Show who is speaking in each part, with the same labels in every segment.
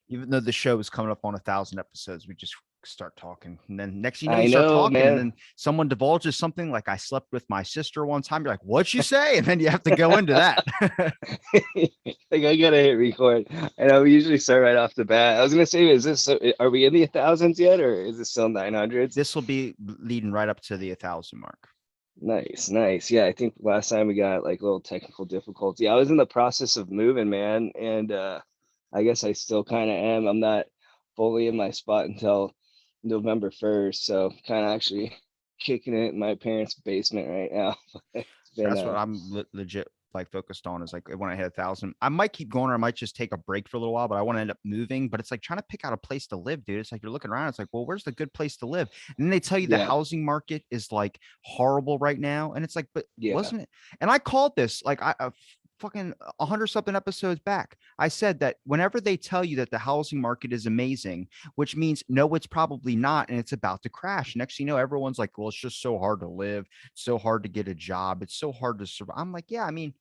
Speaker 1: Even though the show is coming up on 1,000 episodes, we just start talking. And then next, you know,
Speaker 2: I
Speaker 1: you start
Speaker 2: know,
Speaker 1: talking and
Speaker 2: man.
Speaker 1: then someone divulges something like I slept with my sister one time. You're like, what'd you say? And then you have to go into that.
Speaker 2: Like I gotta hit record. I know we usually start right off the bat. I was gonna say, are we in the thousands yet, or is it still 900s?
Speaker 1: This will be leading right up to the 1,000 mark.
Speaker 2: Nice, nice. Yeah, I think last time we got like a little technical difficulty. I was in the process of moving, man, and I guess I still kind of am. I'm not fully in my spot until November 1st, so kind of actually kicking it in my parents' basement right now. It's been
Speaker 1: That's what I'm legit like focused on is like when I hit 1,000, I might keep going or I might just take a break for a little while, but I want to end up moving. But it's like trying to pick out a place to live, dude. It's like you're looking around. It's like, well, where's the good place to live? And then they tell you the
Speaker 2: yeah,
Speaker 1: housing market is like horrible right now. And it's like, but
Speaker 2: yeah.
Speaker 1: wasn't it? And I called this like fucking 100 something episodes back. I said that whenever they tell you that the housing market is amazing, which means no, it's probably not, and it's about to crash. Next, you know, everyone's like, well, it's just so hard to live, so hard to get a job, it's so hard to survive. I'm like, yeah, I mean,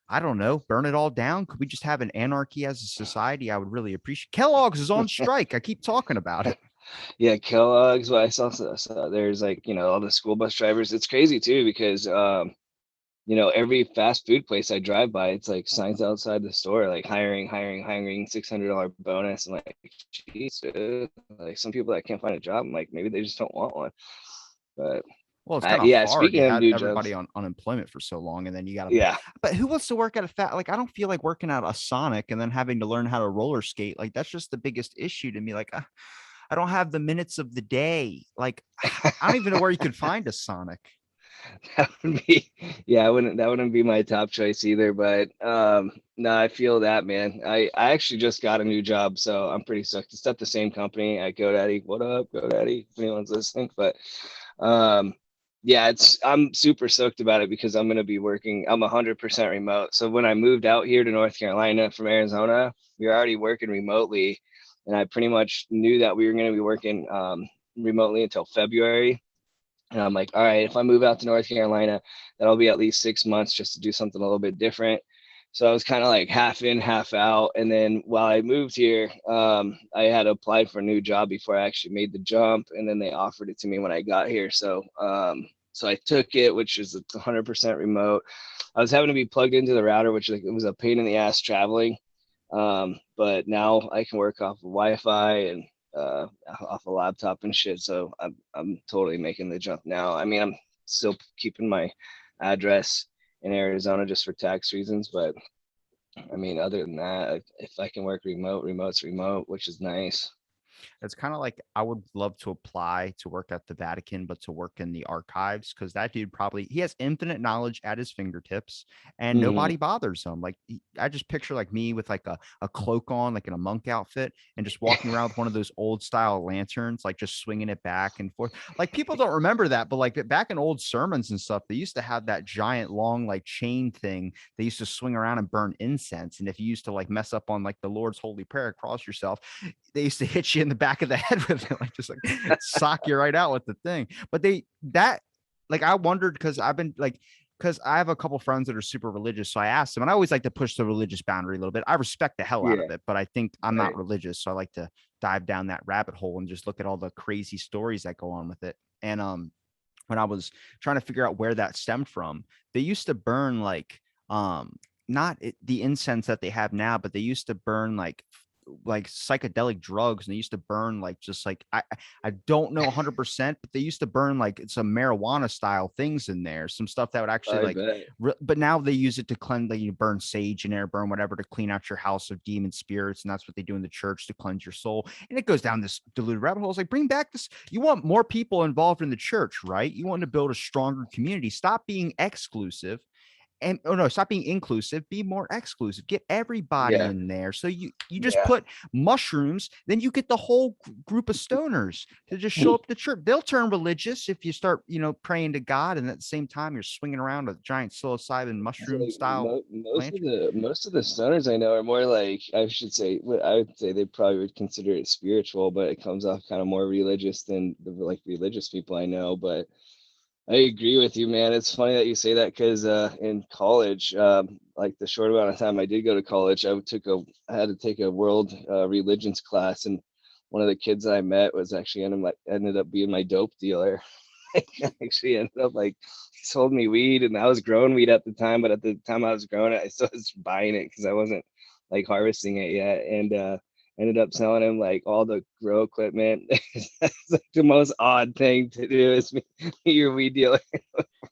Speaker 1: I don't know, burn it all down. Could we just have an anarchy as a society? I would really appreciate. Kellogg's is on strike. I keep talking about it.
Speaker 2: Yeah, Kellogg's. But I saw there's like, all the school bus drivers. It's crazy too because every fast food place I drive by, it's like signs outside the store like hiring, $600 bonus. I'm like, geez, dude. Like some people that can't find a job, I'm like, maybe they just don't want one. But
Speaker 1: Well, it's kind of
Speaker 2: yeah,
Speaker 1: hard. You
Speaker 2: speaking of
Speaker 1: had
Speaker 2: new
Speaker 1: everybody
Speaker 2: jobs,
Speaker 1: on unemployment for so long, and then you got to.
Speaker 2: yeah.
Speaker 1: But who wants to work at a fat? Like, I don't feel like working at a Sonic and then having to learn how to roller skate. Like, that's just the biggest issue to me. Like, I don't have the minutes of the day. Like, I don't even know where you could find a Sonic.
Speaker 2: That would be, yeah, that wouldn't be my top choice either. But no, I feel that, man. I actually just got a new job, so I'm pretty stoked. It's at the same company at GoDaddy. What up, GoDaddy? If anyone's listening, but um, yeah, I'm super stoked about it because I'm gonna be working. I'm 100% remote. So when I moved out here to North Carolina from Arizona, we were already working remotely, and I pretty much knew that we were gonna be working remotely until February. And I'm like, all right, if I move out to North Carolina, that'll be at least 6 months just to do something a little bit different. So I was kind of like half in, half out. And then while I moved here, I had applied for a new job before I actually made the jump, and then they offered it to me when I got here. So I took it, which is 100% remote. I was having to be plugged into the router, which like, it was a pain in the ass traveling. But now I can work off of Wi-Fi and off a laptop and shit. So I'm totally making the jump now. I mean, I'm still keeping my address in Arizona just for tax reasons, but I mean, other than that, if I can work remote, remote's remote, which is nice.
Speaker 1: It's kind of like I would love to apply to work at the Vatican, but to work in the archives because that dude probably he has infinite knowledge at his fingertips and
Speaker 2: Hmm.
Speaker 1: nobody bothers him. Like I just picture like me with like a cloak on, like in a monk outfit, and just walking around with one of those old style lanterns, like just swinging it back and forth. Like people don't remember that, but like back in old sermons and stuff, they used to have that giant long like chain thing they used to swing around and burn incense. And if you used to like mess up on like the Lord's Holy Prayer, cross yourself, they used to hit you in the back of the head with it, like just like sock you right out with the thing. But that like I wondered because I've been like because I have a couple friends that are super religious. So I asked them, and I always like to push the religious boundary a little bit. I respect the hell out
Speaker 2: Yeah,
Speaker 1: of it, but I think I'm not
Speaker 2: right.
Speaker 1: religious. So I like to dive down that rabbit hole and just look at all the crazy stories that go on with it. And when I was trying to figure out where that stemmed from, they used to burn like not the incense that they have now, but they used to burn like psychedelic drugs, and they used to burn like just like I don't know 100%, but they used to burn like some marijuana style things in there, some stuff that would actually
Speaker 2: I
Speaker 1: like
Speaker 2: bet.
Speaker 1: but now they use it to cleanse, like you burn sage in there, burn whatever to clean out your house of demon spirits, and that's what they do in the church to cleanse your soul. And it goes down this diluted rabbit hole. It's like, bring back this, you want more people involved in the church, right? You want to build a stronger community, stop being exclusive, and oh no, stop being inclusive, be more exclusive, get everybody
Speaker 2: Yeah,
Speaker 1: in there. So you just
Speaker 2: yeah.
Speaker 1: put mushrooms, then you get the whole group of stoners to just show up to church. They'll turn religious if you start, praying to God, and at the same time you're swinging around a giant psilocybin
Speaker 2: It's
Speaker 1: mushroom
Speaker 2: like
Speaker 1: style
Speaker 2: most of
Speaker 1: lantern.
Speaker 2: the stoners I know are more like, I should say, what I would say they probably would consider it spiritual, but it comes off kind of more religious than the like religious people I know. But I agree with you, man. It's funny that you say that because in college, like the short amount of time I did go to college, I had to take a world religions class, and one of the kids that I met was actually ended up being my dope dealer. Actually ended up like he sold me weed, and I was growing weed at the time, but at the time I was growing it, I still was buying it because I wasn't like harvesting it yet, and ended up selling him like all the grow equipment. It's like the most odd thing to do is me, your weed dealer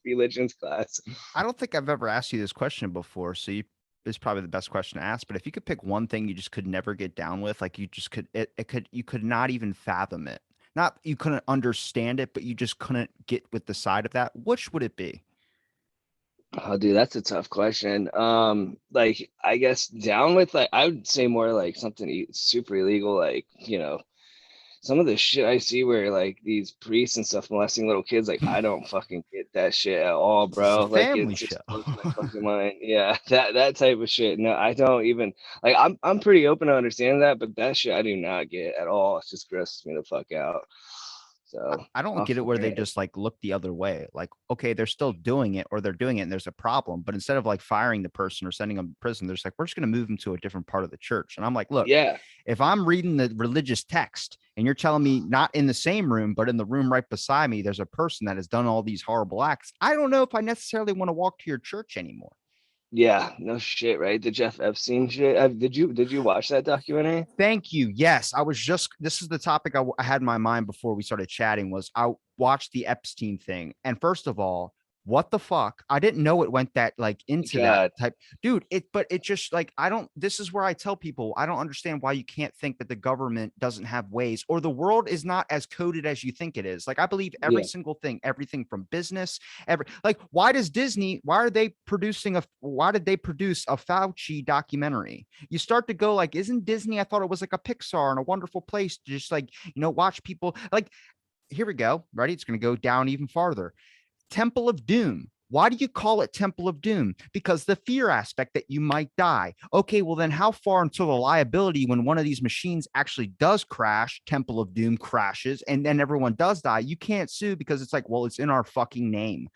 Speaker 2: religions class.
Speaker 1: I don't think I've ever asked you this question before, so you is probably the best question to ask. But if you could pick one thing you just could never get down with, like you just could, it could, you could not even fathom it. Not you couldn't understand it, but you just couldn't get with the side of that. Which would it be?
Speaker 2: Oh, dude, that's a tough question. Like I guess down with like I would say more like something super illegal, like some of the shit I see where like these priests and stuff molesting little kids, like I don't fucking get that shit at all,
Speaker 1: This is a
Speaker 2: bro. Like
Speaker 1: family
Speaker 2: it
Speaker 1: show.
Speaker 2: just blows my fucking mind. Yeah, that type of shit. No, I don't even like. I'm pretty open to understanding that, but that shit I do not get at all. It just grosses me the fuck out. So
Speaker 1: I don't
Speaker 2: off
Speaker 1: get it
Speaker 2: the
Speaker 1: where they
Speaker 2: rant.
Speaker 1: just like look the other way. Like, okay, they're still doing it or they're doing it and there's a problem. But instead of like firing the person or sending them to prison, they're just like, we're just going to move them to a different part of the church. And I'm like, look,
Speaker 2: Yeah,
Speaker 1: if I'm reading the religious text and you're telling me not in the same room, but in the room right beside me, there's a person that has done all these horrible acts, I don't know if I necessarily want to walk to your church anymore.
Speaker 2: yeah, no shit, right? The Jeff Epstein shit. Did you watch that documentary?
Speaker 1: Thank you. Yes, I was just this is the topic I had in my mind before we started chatting was I watched the Epstein thing. And first of all, what the fuck? I didn't know it went that like into that
Speaker 2: God,
Speaker 1: type. Dude, but it just like I don't this is where I tell people I don't understand why you can't think that the government doesn't have ways or the world is not as coded as you think it is. Like I believe every
Speaker 2: yeah,
Speaker 1: single thing, everything from business, every like why does Disney, why did they produce a Fauci documentary? You start to go like, isn't Disney? I thought it was like a Pixar and a wonderful place to just like, watch people like, here we go. Ready? It's going to go down even farther. Temple of Doom. Why do you call it Temple of Doom? Because the fear aspect that you might die. Okay, well, then how far until the liability when one of these machines actually does crash, Temple of Doom crashes, and then everyone does die? You can't sue because it's like, well, it's in our fucking name.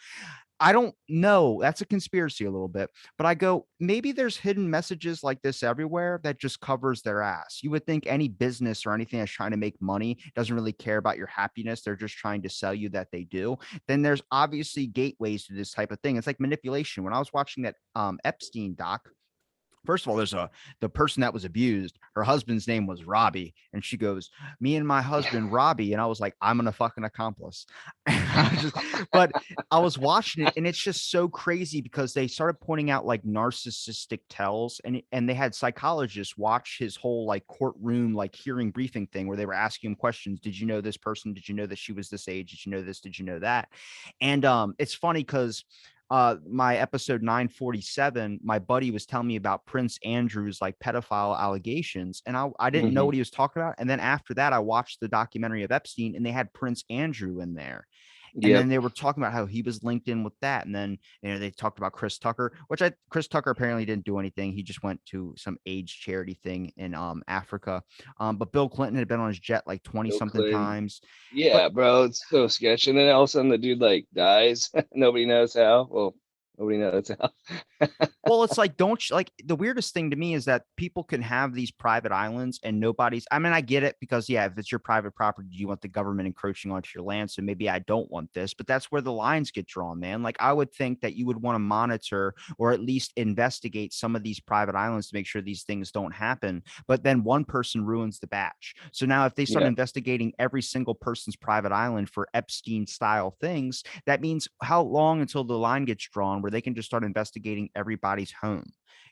Speaker 1: I don't know. That's a conspiracy a little bit, but I go, maybe there's hidden messages like this everywhere that just covers their ass. You would think any business or anything that's trying to make money doesn't really care about your happiness. They're just trying to sell you that they do. Then there's obviously gateways to this type of thing. It's like manipulation. When I was watching that Epstein doc, first of all, there's the person that was abused. Her husband's name was Robbie, and she goes, "Me and my husband Robbie," and I was like, "I'm gonna fucking accomplice." But I was watching it, and it's just so crazy because they started pointing out like narcissistic tells, and they had psychologists watch his whole like courtroom like hearing briefing thing where they were asking him questions. Did you know this person? Did you know that she was this age? Did you know this? Did you know that? And it's funny because my episode 947, my buddy was telling me about Prince Andrew's like pedophile allegations, and I didn't know
Speaker 2: hmm
Speaker 1: what he was talking about. And then after that, I watched the documentary of Epstein, and they had Prince Andrew in there. And then
Speaker 2: yep,
Speaker 1: they were talking about how he was linked in with that. And then, they talked about Chris Tucker, Chris Tucker apparently didn't do anything. He just went to some AIDS charity thing in Africa. But Bill Clinton had been on his jet like 20
Speaker 2: Bill
Speaker 1: something
Speaker 2: Clinton.
Speaker 1: times. But
Speaker 2: Yeah, bro, it's so sketchy. And then all of a sudden the dude like dies. Nobody knows how. Well, nobody knows how.
Speaker 1: well, it's like, don't you, like the weirdest thing to me is that people can have these private islands and nobody's. I mean, I get it because, yeah, if it's your private property, you want the government encroaching onto your land. So maybe I don't want this, but that's where the lines get drawn, man. Like, I would think that you would want to monitor or at least investigate some of these private islands to make sure these things don't happen. But then one person ruins the batch. So now, if they start
Speaker 2: Yeah,
Speaker 1: investigating every single person's private island for Epstein style things, that means how long until the line gets drawn where they can just start investigating everybody's home?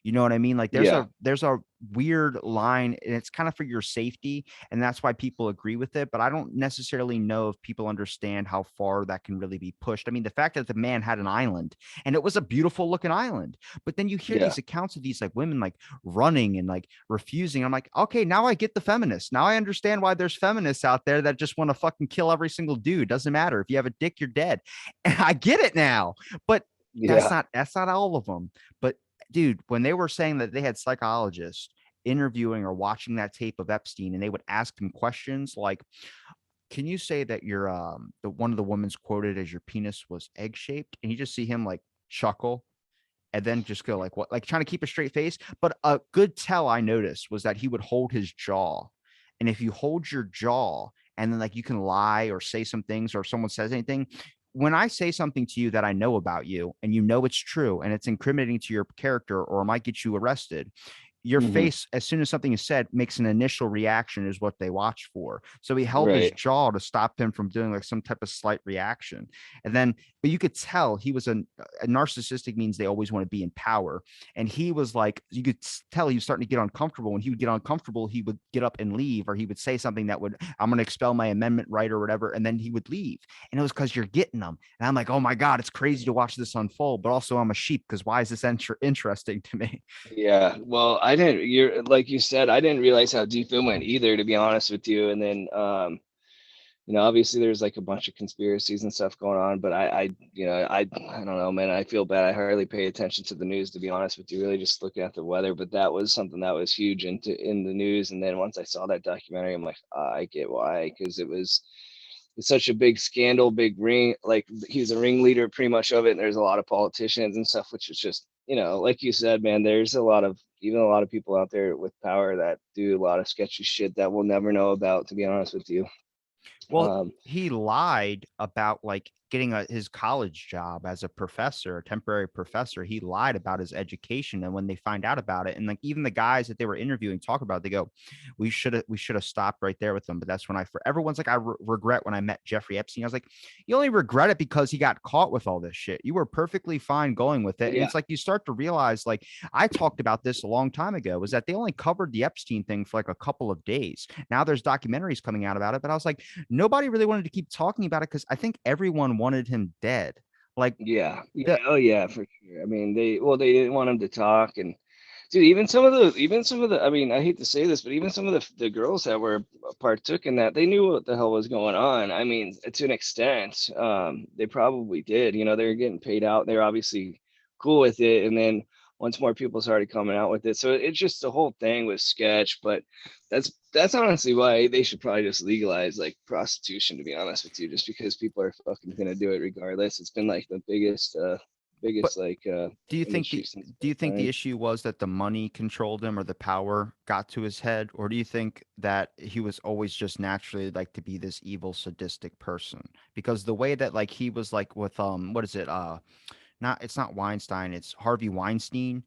Speaker 1: You know what I mean? Like
Speaker 2: yeah,
Speaker 1: there's a weird line and it's kind of for your safety and that's why people agree with it, but I don't necessarily know if people understand how far that can really be pushed. I mean, the fact that the man had an island and it was a beautiful looking island, but then you hear
Speaker 2: yeah,
Speaker 1: these accounts of these like women like running and like refusing. I'm like, okay, now I get the feminists. Now I understand why there's feminists out there that just want to fucking kill every single dude. Doesn't matter if you have a dick, you're dead. And I get it now, but
Speaker 2: yeah,
Speaker 1: that's not all of them. But dude, when they were saying that they had psychologists interviewing or watching that tape of Epstein and they would ask him questions like, can you say that your the one of the women's quoted as your penis was egg shaped, and you just see him like chuckle and then just go like what, like trying to keep a straight face. But a good tell I noticed was that he would hold his jaw. And if you hold your jaw and then like you can lie or say some things, or if someone says anything, when I say something to you that I know about you and you know it's true and it's incriminating to your character or might get you arrested, your
Speaker 2: Hmm.
Speaker 1: face, as soon as something is said, makes an initial reaction, is what they watch for. So he held his
Speaker 2: Right.
Speaker 1: jaw to stop him from doing like some type of slight reaction. And then, but you could tell he was a narcissistic, means they always want to be in power. And he was like, you could tell he was starting to get uncomfortable. When he would get uncomfortable, he would get up and leave, or he would say something that would, I'm going to expel my amendment right or whatever. And then he would leave. And it was because you're getting them. And I'm like, oh my God, it's crazy to watch this unfold. But also, I'm a sheep because why is this interesting to me?
Speaker 2: Yeah. Well, I didn't, you're like you said, I didn't realize how deep it went either, to be honest with you. And then, obviously there's like a bunch of conspiracies and stuff going on, but I don't know, man. I feel bad. I hardly pay attention to the news, to be honest with you, really just looking at the weather. But that was something that was huge in the news. And then once I saw that documentary, I'm like, I get why, because it's such a big scandal, big ring. Like he's a ringleader pretty much of it. And there's a lot of politicians and stuff, which is just, like you said, man, there's even a lot of people out there with power that do a lot of sketchy shit that we'll never know about, to be honest with you.
Speaker 1: Well,
Speaker 2: Um,
Speaker 1: he lied about like getting his college job as a professor, a temporary professor. He lied about his education, and when they find out about it, and like even the guys that they were interviewing talk about it, they go, "We should have stopped right there with them." But that's when everyone's like, regret when I met Jeffrey Epstein. I was like, you only regret it because he got caught with all this shit. You were perfectly fine going with it, and
Speaker 2: yeah,
Speaker 1: it's like you start to realize, like I talked about this a long time ago, was that they only covered the Epstein thing for like a couple of days. Now there's documentaries coming out about it, but I was like, nobody really wanted to keep talking about it because I think everyone wanted him dead. Like
Speaker 2: yeah, yeah.
Speaker 1: the
Speaker 2: Oh, yeah, for sure. I mean, they didn't want him to talk, and dude, even some of the. I mean, I hate to say this, but even some of the girls that were partook in that, they knew what the hell was going on. I mean, to an extent, they probably did. They're getting paid out. They're obviously cool with it, and then once more people started coming out with it, so it's just the whole thing was sketch. But that's honestly why they should probably just legalize like prostitution, to be honest with you, just because people are fucking gonna do it regardless. It's been like the
Speaker 1: but
Speaker 2: biggest like
Speaker 1: do you think
Speaker 2: industry
Speaker 1: the
Speaker 2: since
Speaker 1: do you think the
Speaker 2: time.
Speaker 1: issue was that the money controlled him, or the power got to his head, or do you think that he was always just naturally like to be this evil sadistic person? Because the way that like he was like with what is it, not, it's not Weinstein, it's Harvey Weinstein.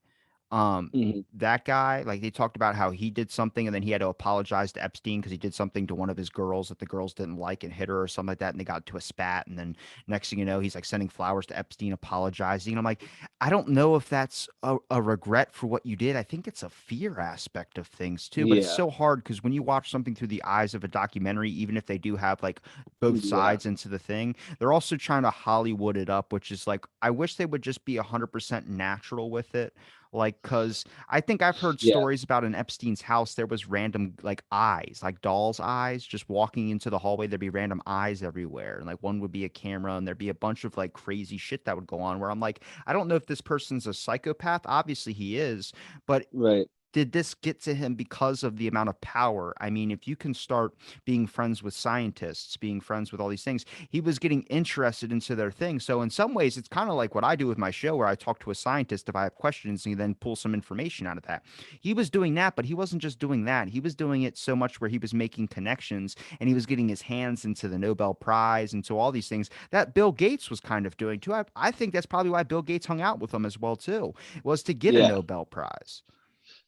Speaker 1: um
Speaker 2: Mhm.
Speaker 1: that guy, like they talked about how he did something and then he had to apologize to Epstein because he did something to one of his girls that the girls didn't like and hit her or something like that, and they got to a spat, and then next thing you know he's like sending flowers to Epstein apologizing, and I'm like, I don't know if that's a regret for what you did. I think it's a fear aspect of things too, but it's
Speaker 2: Yeah,
Speaker 1: so hard because when you watch something through the eyes of a documentary, even if they do have like both
Speaker 2: yeah,
Speaker 1: sides into the thing, they're also trying to Hollywood it up, which is like, I wish they would just be 100% natural with it. Like, cause I think I've heard
Speaker 2: yeah,
Speaker 1: stories about in Epstein's house, there was random like eyes, like doll's eyes, just walking into the hallway. There'd be random eyes everywhere. And like one would be a camera, and there'd be a bunch of like crazy shit that would go on where I'm like, I don't know if this person's a psychopath. Obviously he is, but
Speaker 2: right.
Speaker 1: did this get to him because of the amount of power? I mean, if you can start being friends with scientists, being friends with all these things, he was getting interested into their thing. So in some ways, it's kind of like what I do with my show, where I talk to a scientist if I have questions and then pull some information out of that. He was doing that, but he wasn't just doing that. He was doing it so much where he was making connections, and he was getting his hands into the Nobel Prize and so all these things that Bill Gates was kind of doing too. I think that's probably why Bill Gates hung out with him as well too, was to get a
Speaker 2: Yeah,
Speaker 1: Nobel Prize.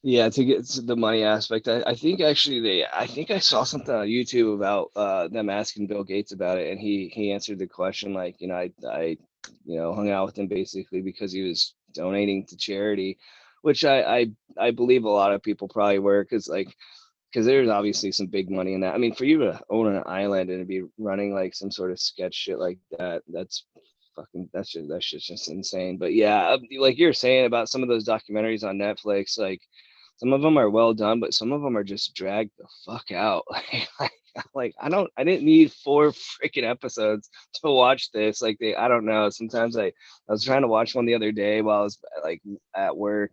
Speaker 2: yeah. To get to the money aspect, I think actually I think I saw something on YouTube about them asking Bill Gates about it, and he answered the question like, I hung out with him basically because he was donating to charity, which I believe a lot of people probably were, because there's obviously some big money in that. I mean, for you to own an island and to be running like some sort of sketch shit like that, that's just insane. But yeah, like you're saying about some of those documentaries on Netflix, like some of them are well done, but some of them are just dragged the fuck out. Like I didn't need four freaking episodes to watch this. Like I don't know. Sometimes I was trying to watch one the other day while I was like at work,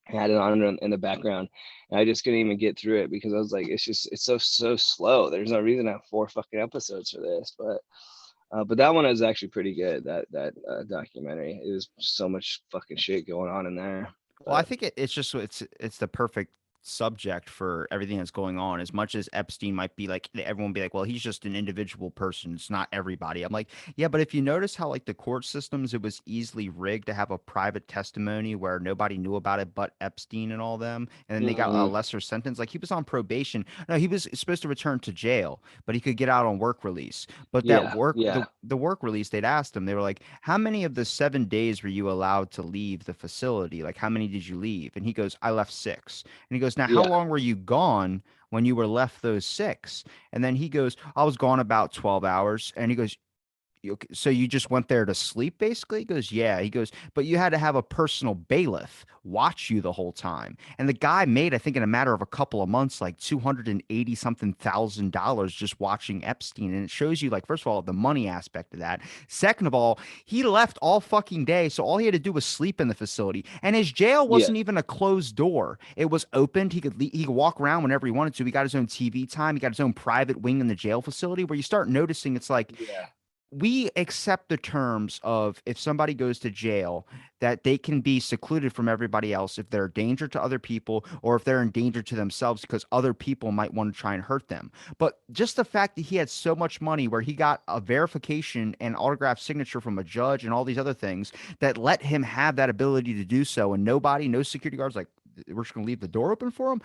Speaker 2: had it on in the background, and I just couldn't even get through it because I was like, it's so slow. There's no reason to have 4 fucking episodes for this, but that one is actually pretty good. That documentary. It was so much fucking shit going on in there.
Speaker 1: Well, I
Speaker 2: But
Speaker 1: think it's the perfect subject for everything that's going on. As much as Epstein might be like, everyone be like, well, he's just an individual person. It's not everybody. I'm like, yeah, but if you notice how like the court systems, it was easily rigged to have a private testimony where nobody knew about it but Epstein and all them, and then they got a
Speaker 2: mhm.
Speaker 1: lesser sentence. Like he was on probation. No, he was supposed to return to jail, but he could get out on work release. But that
Speaker 2: Yeah,
Speaker 1: work,
Speaker 2: yeah,
Speaker 1: the work release, they'd asked him, they were like, how many of the 7 days were you allowed to leave the facility? Like, how many did you leave? And he goes, I left 6. And he goes, now, how
Speaker 2: yeah,
Speaker 1: long were you gone when you were left those 6? And then he goes, I was gone about 12 hours. And he goes, so you just went there to sleep basically? He goes, yeah. He goes, but you had to have a personal bailiff watch you the whole time. And the guy made, I think in a matter of a couple of months, like 280 something thousand dollars just watching Epstein. And it shows you, like, first of all, the money aspect of that. Second of all, he left all fucking day. So all he had to do was sleep in the facility. And his jail
Speaker 2: yeah,
Speaker 1: wasn't even a closed door. It was opened. He could walk around whenever he wanted to. He got his own TV time. He got his own private wing in the jail facility where you start noticing it's like
Speaker 2: yeah,
Speaker 1: we accept the terms of if somebody goes to jail that they can be secluded from everybody else if they're a danger to other people or if they're in danger to themselves because other people might want to try and hurt them. But just the fact that he had so much money where he got a verification and autograph signature from a judge and all these other things that let him have that ability to do so, and nobody, no security guards, like, we're just going to leave the door open for him.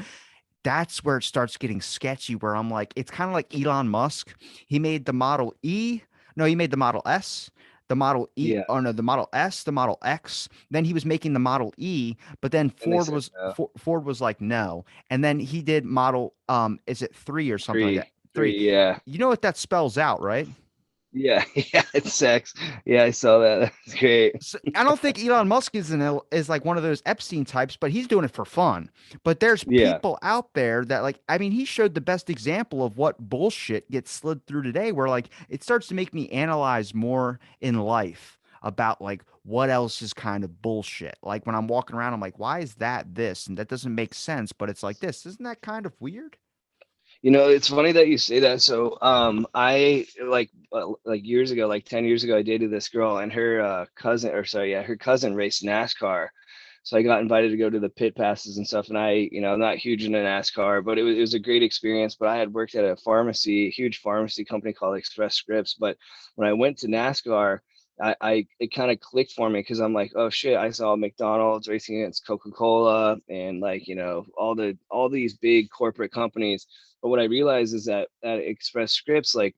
Speaker 1: That's where it starts getting sketchy, where I'm like, it's kind of like Elon Musk. He made the Model E. No, he made the Model S, the Model E,
Speaker 2: yeah.
Speaker 1: or no, the Model S, the Model X. Then he was making the Model E, but then
Speaker 2: And they said no.
Speaker 1: Ford was like, no. And then he did Model, is it 3 or something like that? 3.
Speaker 2: 3, yeah.
Speaker 1: You know what that spells out, right?
Speaker 2: Yeah, yeah, it's sex. Yeah, I saw that. That's great.
Speaker 1: So I don't think Elon Musk is like one of those Epstein types, but he's doing it for fun. But there's
Speaker 2: Yeah.
Speaker 1: people out there that, like, I mean, he showed the best example of what bullshit gets slid through today, where like it starts to make me analyze more in life about like what else is kind of bullshit. Like when I'm walking around, I'm like, why is that this? And that doesn't make sense, but it's like this. Isn't that kind of weird?
Speaker 2: It's funny that you say that. So, I like years ago, like 10 years ago, I dated this girl and her cousin, or sorry, yeah, her cousin raced NASCAR. So I got invited to go to the pit passes and stuff. And I'm not huge into NASCAR, but it was a great experience. But I had worked at a pharmacy, huge pharmacy company called Express Scripts. But when I went to NASCAR, I it kind of clicked for me because I'm like, oh shit, I saw McDonald's racing against Coca-Cola and like, all these big corporate companies. But what I realized is that at Express Scripts, like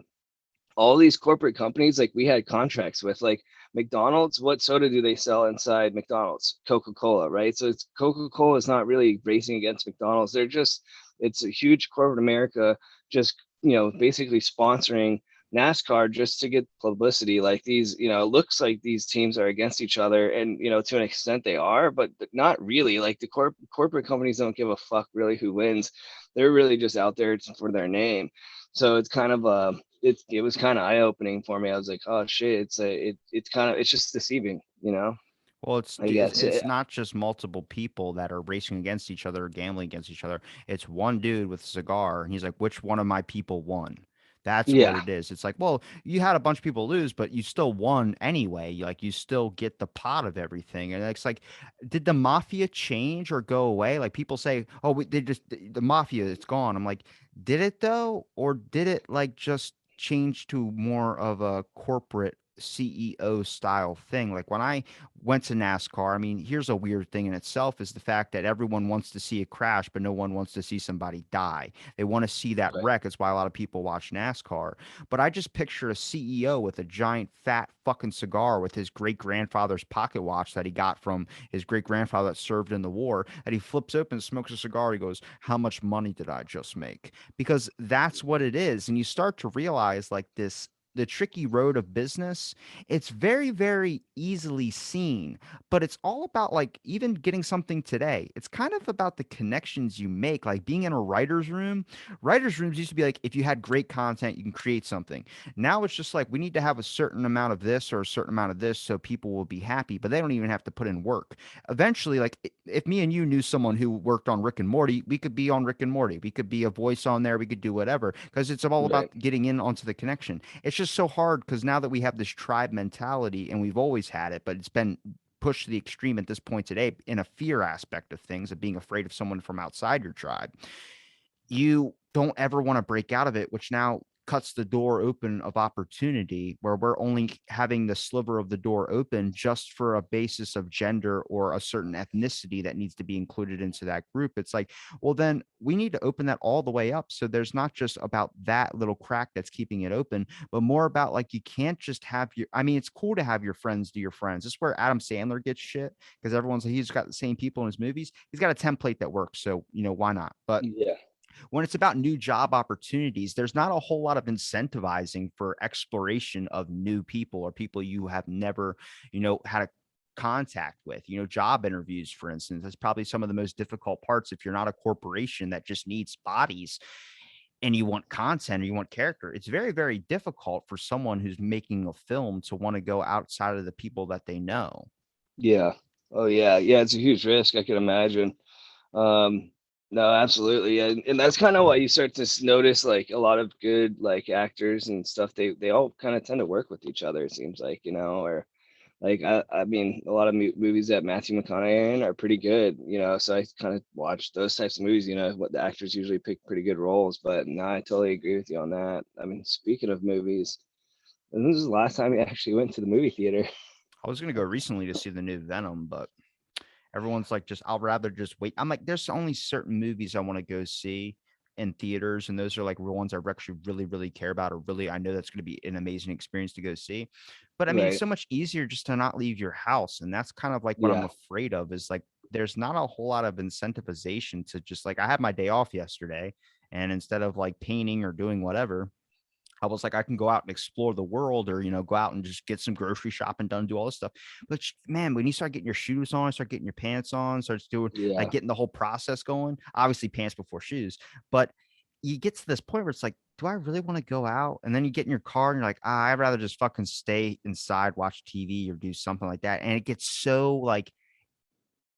Speaker 2: all these corporate companies, like we had contracts with, like McDonald's. What soda do they sell inside McDonald's? Coca-Cola, right? So it's Coca-Cola is not really racing against McDonald's. It's a huge corporate America just, basically sponsoring NASCAR just to get publicity. Like these, it looks like these teams are against each other, and to an extent they are, but not really. Like the corporate companies don't give a fuck really who wins. They're really just out there for their name. So it's kind of it was kind of eye opening for me. I was like, oh shit, it's just deceiving.
Speaker 1: Well,
Speaker 2: I guess.
Speaker 1: it's not just multiple people that are racing against each other or gambling against each other. It's one dude with a cigar, and he's like, "Which one of my people won?" That's what
Speaker 2: Yeah,
Speaker 1: it is. It's like, well, you had a bunch of people lose, but you still won anyway. Like you still get the pot of everything. And it's like, did the mafia change or go away? Like people say, oh, they just the mafia, it's gone. I'm like, did it though, or did it like just change to more of a corporate CEO style thing? Like when I went to NASCAR, I mean, here's a weird thing in itself is the fact that everyone wants to see a crash, but no one wants to see somebody die. They want to see that
Speaker 2: right.
Speaker 1: wreck. It's why a lot of people watch NASCAR. But I just picture a CEO with a giant fat fucking cigar with his great grandfather's pocket watch that he got from his great grandfather that served in the war. That he flips open, smokes a cigar. He goes, how much money did I just make? Because that's what it is. And you start to realize like this the tricky road of business, it's very, very easily seen, but it's all about like even getting something today. It's kind of about the connections you make, like being in a writer's room. Writer's rooms used to be like if you had great content, you can create something. Now it's just like we need to have a certain amount of this or a certain amount of this so people will be happy, but they don't even have to put in work. Eventually, like if me and you knew someone who worked on Rick and Morty, we could be on Rick and Morty. We could be a voice on there. We could do whatever because it's all about
Speaker 2: Right.
Speaker 1: getting in onto the connection. It's just so hard because now that we have this tribe mentality and we've always had it, but it's been pushed to the extreme at this point today in a fear aspect of things of being afraid of someone from outside your tribe, you don't ever want to break out of it, which now cuts the door open of opportunity where we're only having the sliver of the door open just for a basis of gender or a certain ethnicity that needs to be included into that group. It's like, well, then we need to open that all the way up. So there's not just about that little crack that's keeping it open, but more about like you can't just have your, I mean, it's cool to have your friends do your friends. This is where Adam Sandler gets shit because everyone's he's got the same people in his movies. He's got a template that works. So, why not? But
Speaker 2: Yeah.
Speaker 1: when it's about new job opportunities, there's not a whole lot of incentivizing for exploration of new people or people you have never, had a contact with, job interviews, for instance. That's probably some of the most difficult parts if you're not a corporation that just needs bodies and you want content or you want character. It's very, very difficult for someone who's making a film to want to go outside of the people that they know.
Speaker 2: Yeah. Oh yeah. Yeah. It's a huge risk. I can imagine. Um, no, absolutely. And that's kind of why you start to notice like a lot of good like actors and stuff. They all kind of tend to work with each other. It seems like, or like I mean, a lot of movies that Matthew McConaughey in are pretty good, So I kind of watch those types of movies. What the actors usually pick pretty good roles. But no, I totally agree with you on that. I mean, speaking of movies, and this is the last time we actually went to the movie theater.
Speaker 1: I was going to go recently to see the new Venom, but everyone's like, just I'll rather just wait. I'm like, there's only certain movies I want to go see in theaters, and those are like real ones I actually really, really care about, or really I know that's going to be an amazing experience to go see. But I mean, it's
Speaker 2: Right.
Speaker 1: so much easier just to not leave your house, and that's kind of like what I'm
Speaker 2: Yeah.
Speaker 1: afraid of. Is like there's not a whole lot of incentivization to just like I had my day off yesterday, and instead of like painting or doing whatever, I was like, I can go out and explore the world or, go out and just get some grocery shopping done, do all this stuff. But man, when you start getting your shoes on, start getting your pants on, starts doing like
Speaker 2: Yeah.
Speaker 1: getting the whole process going, obviously pants before shoes, but you get to this point where it's like, do I really want to go out? And then you get in your car and you're like, I'd rather just fucking stay inside, watch TV or do something like that. And it gets so like,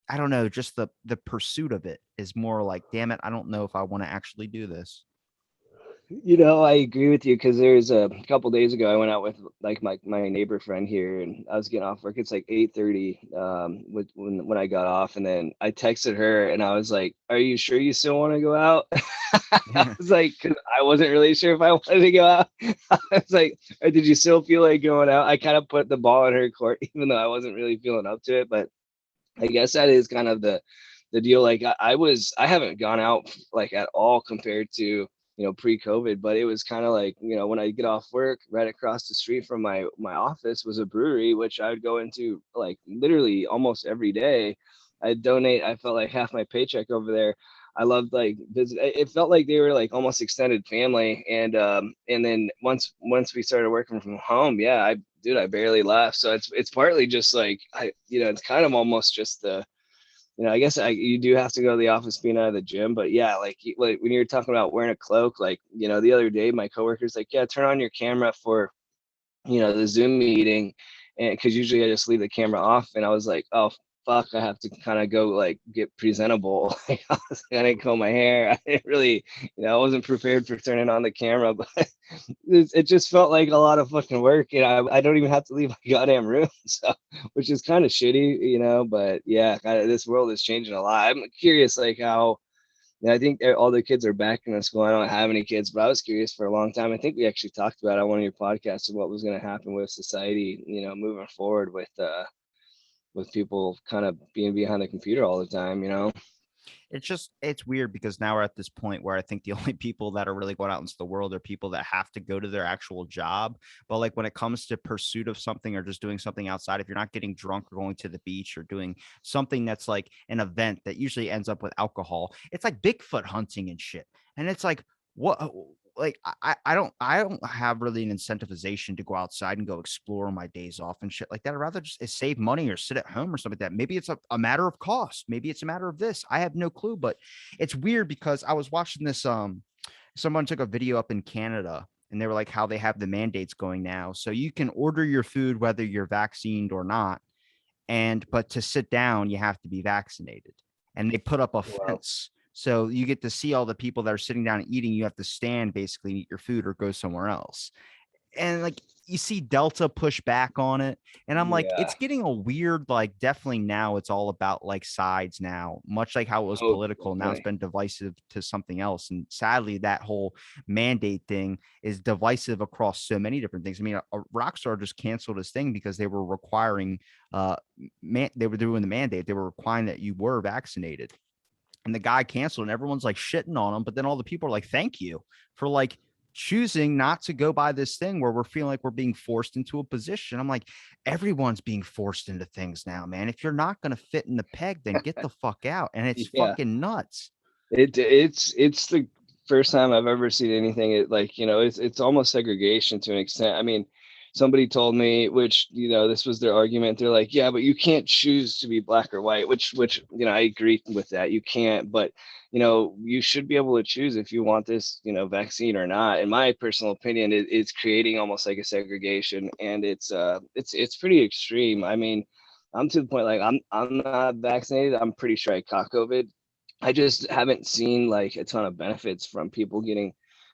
Speaker 1: I don't know, just the pursuit of it is more like, damn it, I don't know if I want to actually do this.
Speaker 2: I agree with you because there's a couple days ago I went out with like my neighbor friend here, and I was getting off work. It's like 8:30 when I got off, and then I texted her and I was like, "Are you sure you still want to go out?" I was like, because I wasn't really sure if I wanted to go out. I was like, "Did you still feel like going out?" I kind of put the ball in her court, even though I wasn't really feeling up to it. But I guess that is kind of the deal. Like I haven't gone out like at all compared to pre-COVID, but it was kind of like when I get off work, right across the street from my office was a brewery, which I would go into like literally almost every day. I donate. I felt like half my paycheck over there. I loved like visit. It felt like they were like almost extended family, and then once we started working from home, yeah, I barely left. So it's partly just like it's kind of almost just the I guess you do have to go to the office being out of the gym, but yeah, like when you're talking about wearing a cloak, like the other day my coworker's like, yeah, turn on your camera for the Zoom meeting, and because usually I just leave the camera off, and I was like, oh fuck, I have to kind of go like get presentable. Like, I didn't comb my hair. I didn't really, I wasn't prepared for turning on the camera, but it just felt like a lot of fucking work. I don't even have to leave my goddamn room, so which is kind of shitty, But yeah, this world is changing a lot. I'm curious, like how. Yeah, I think all the kids are back in the school. I don't have any kids, but I was curious for a long time. I think we actually talked about it on one of your podcasts of what was going to happen with society, moving forward with people kind of being behind the computer all the time.
Speaker 1: It's weird because now we're at this point where I think the only people that are really going out into the world are people that have to go to their actual job. But like when it comes to pursuit of something or just doing something outside, if you're not getting drunk or going to the beach or doing something that's like an event that usually ends up with alcohol, it's like Bigfoot hunting and shit. And it's like, what? like I don't have really an incentivization to go outside and go explore on my days off and shit like that. I'd rather just save money or sit at home or something like that. Maybe it's a matter of cost. Maybe it's a matter of this. I have no clue, but it's weird because I was watching this. Someone took a video up in Canada and they were like how they have the mandates going now. So you can order your food whether you're vaccinated or not. And but to sit down, you have to be vaccinated. And they put up a
Speaker 2: Wow.
Speaker 1: fence. So you get to see all the people that are sitting down and eating. You have to stand basically, eat your food or go somewhere else. And like you see Delta push back on it. And I'm like,
Speaker 2: Yeah.
Speaker 1: it's getting a weird, like, definitely now it's all about like sides now, much like how it was
Speaker 2: Oh,
Speaker 1: political. Now it's
Speaker 2: definitely.
Speaker 1: been divisive to something else. And sadly, that whole mandate thing is divisive across so many different things. I mean, Rockstar just canceled his thing because they were requiring, they were doing the mandate. They were requiring that you were vaccinated, and the guy canceled and everyone's like shitting on him. But then all the people are like, thank you for like choosing not to go by this thing where we're feeling like we're being forced into a position. I'm like, everyone's being forced into things now, man. If you're not going to fit in the peg, then get the fuck out. And it's
Speaker 2: Yeah.
Speaker 1: fucking nuts.
Speaker 2: It's the first time I've ever seen anything like, it's almost segregation to an extent. I mean, somebody told me, which, this was their argument. They're like, yeah, but you can't choose to be black or white, which, I agree with that. You can't, but you should be able to choose if you want this, vaccine or not. In my personal opinion, it's creating almost like a segregation, and it's pretty extreme. I mean, I'm to the point like I'm not vaccinated. I'm pretty sure I caught COVID. I just haven't seen like a ton of benefits from people getting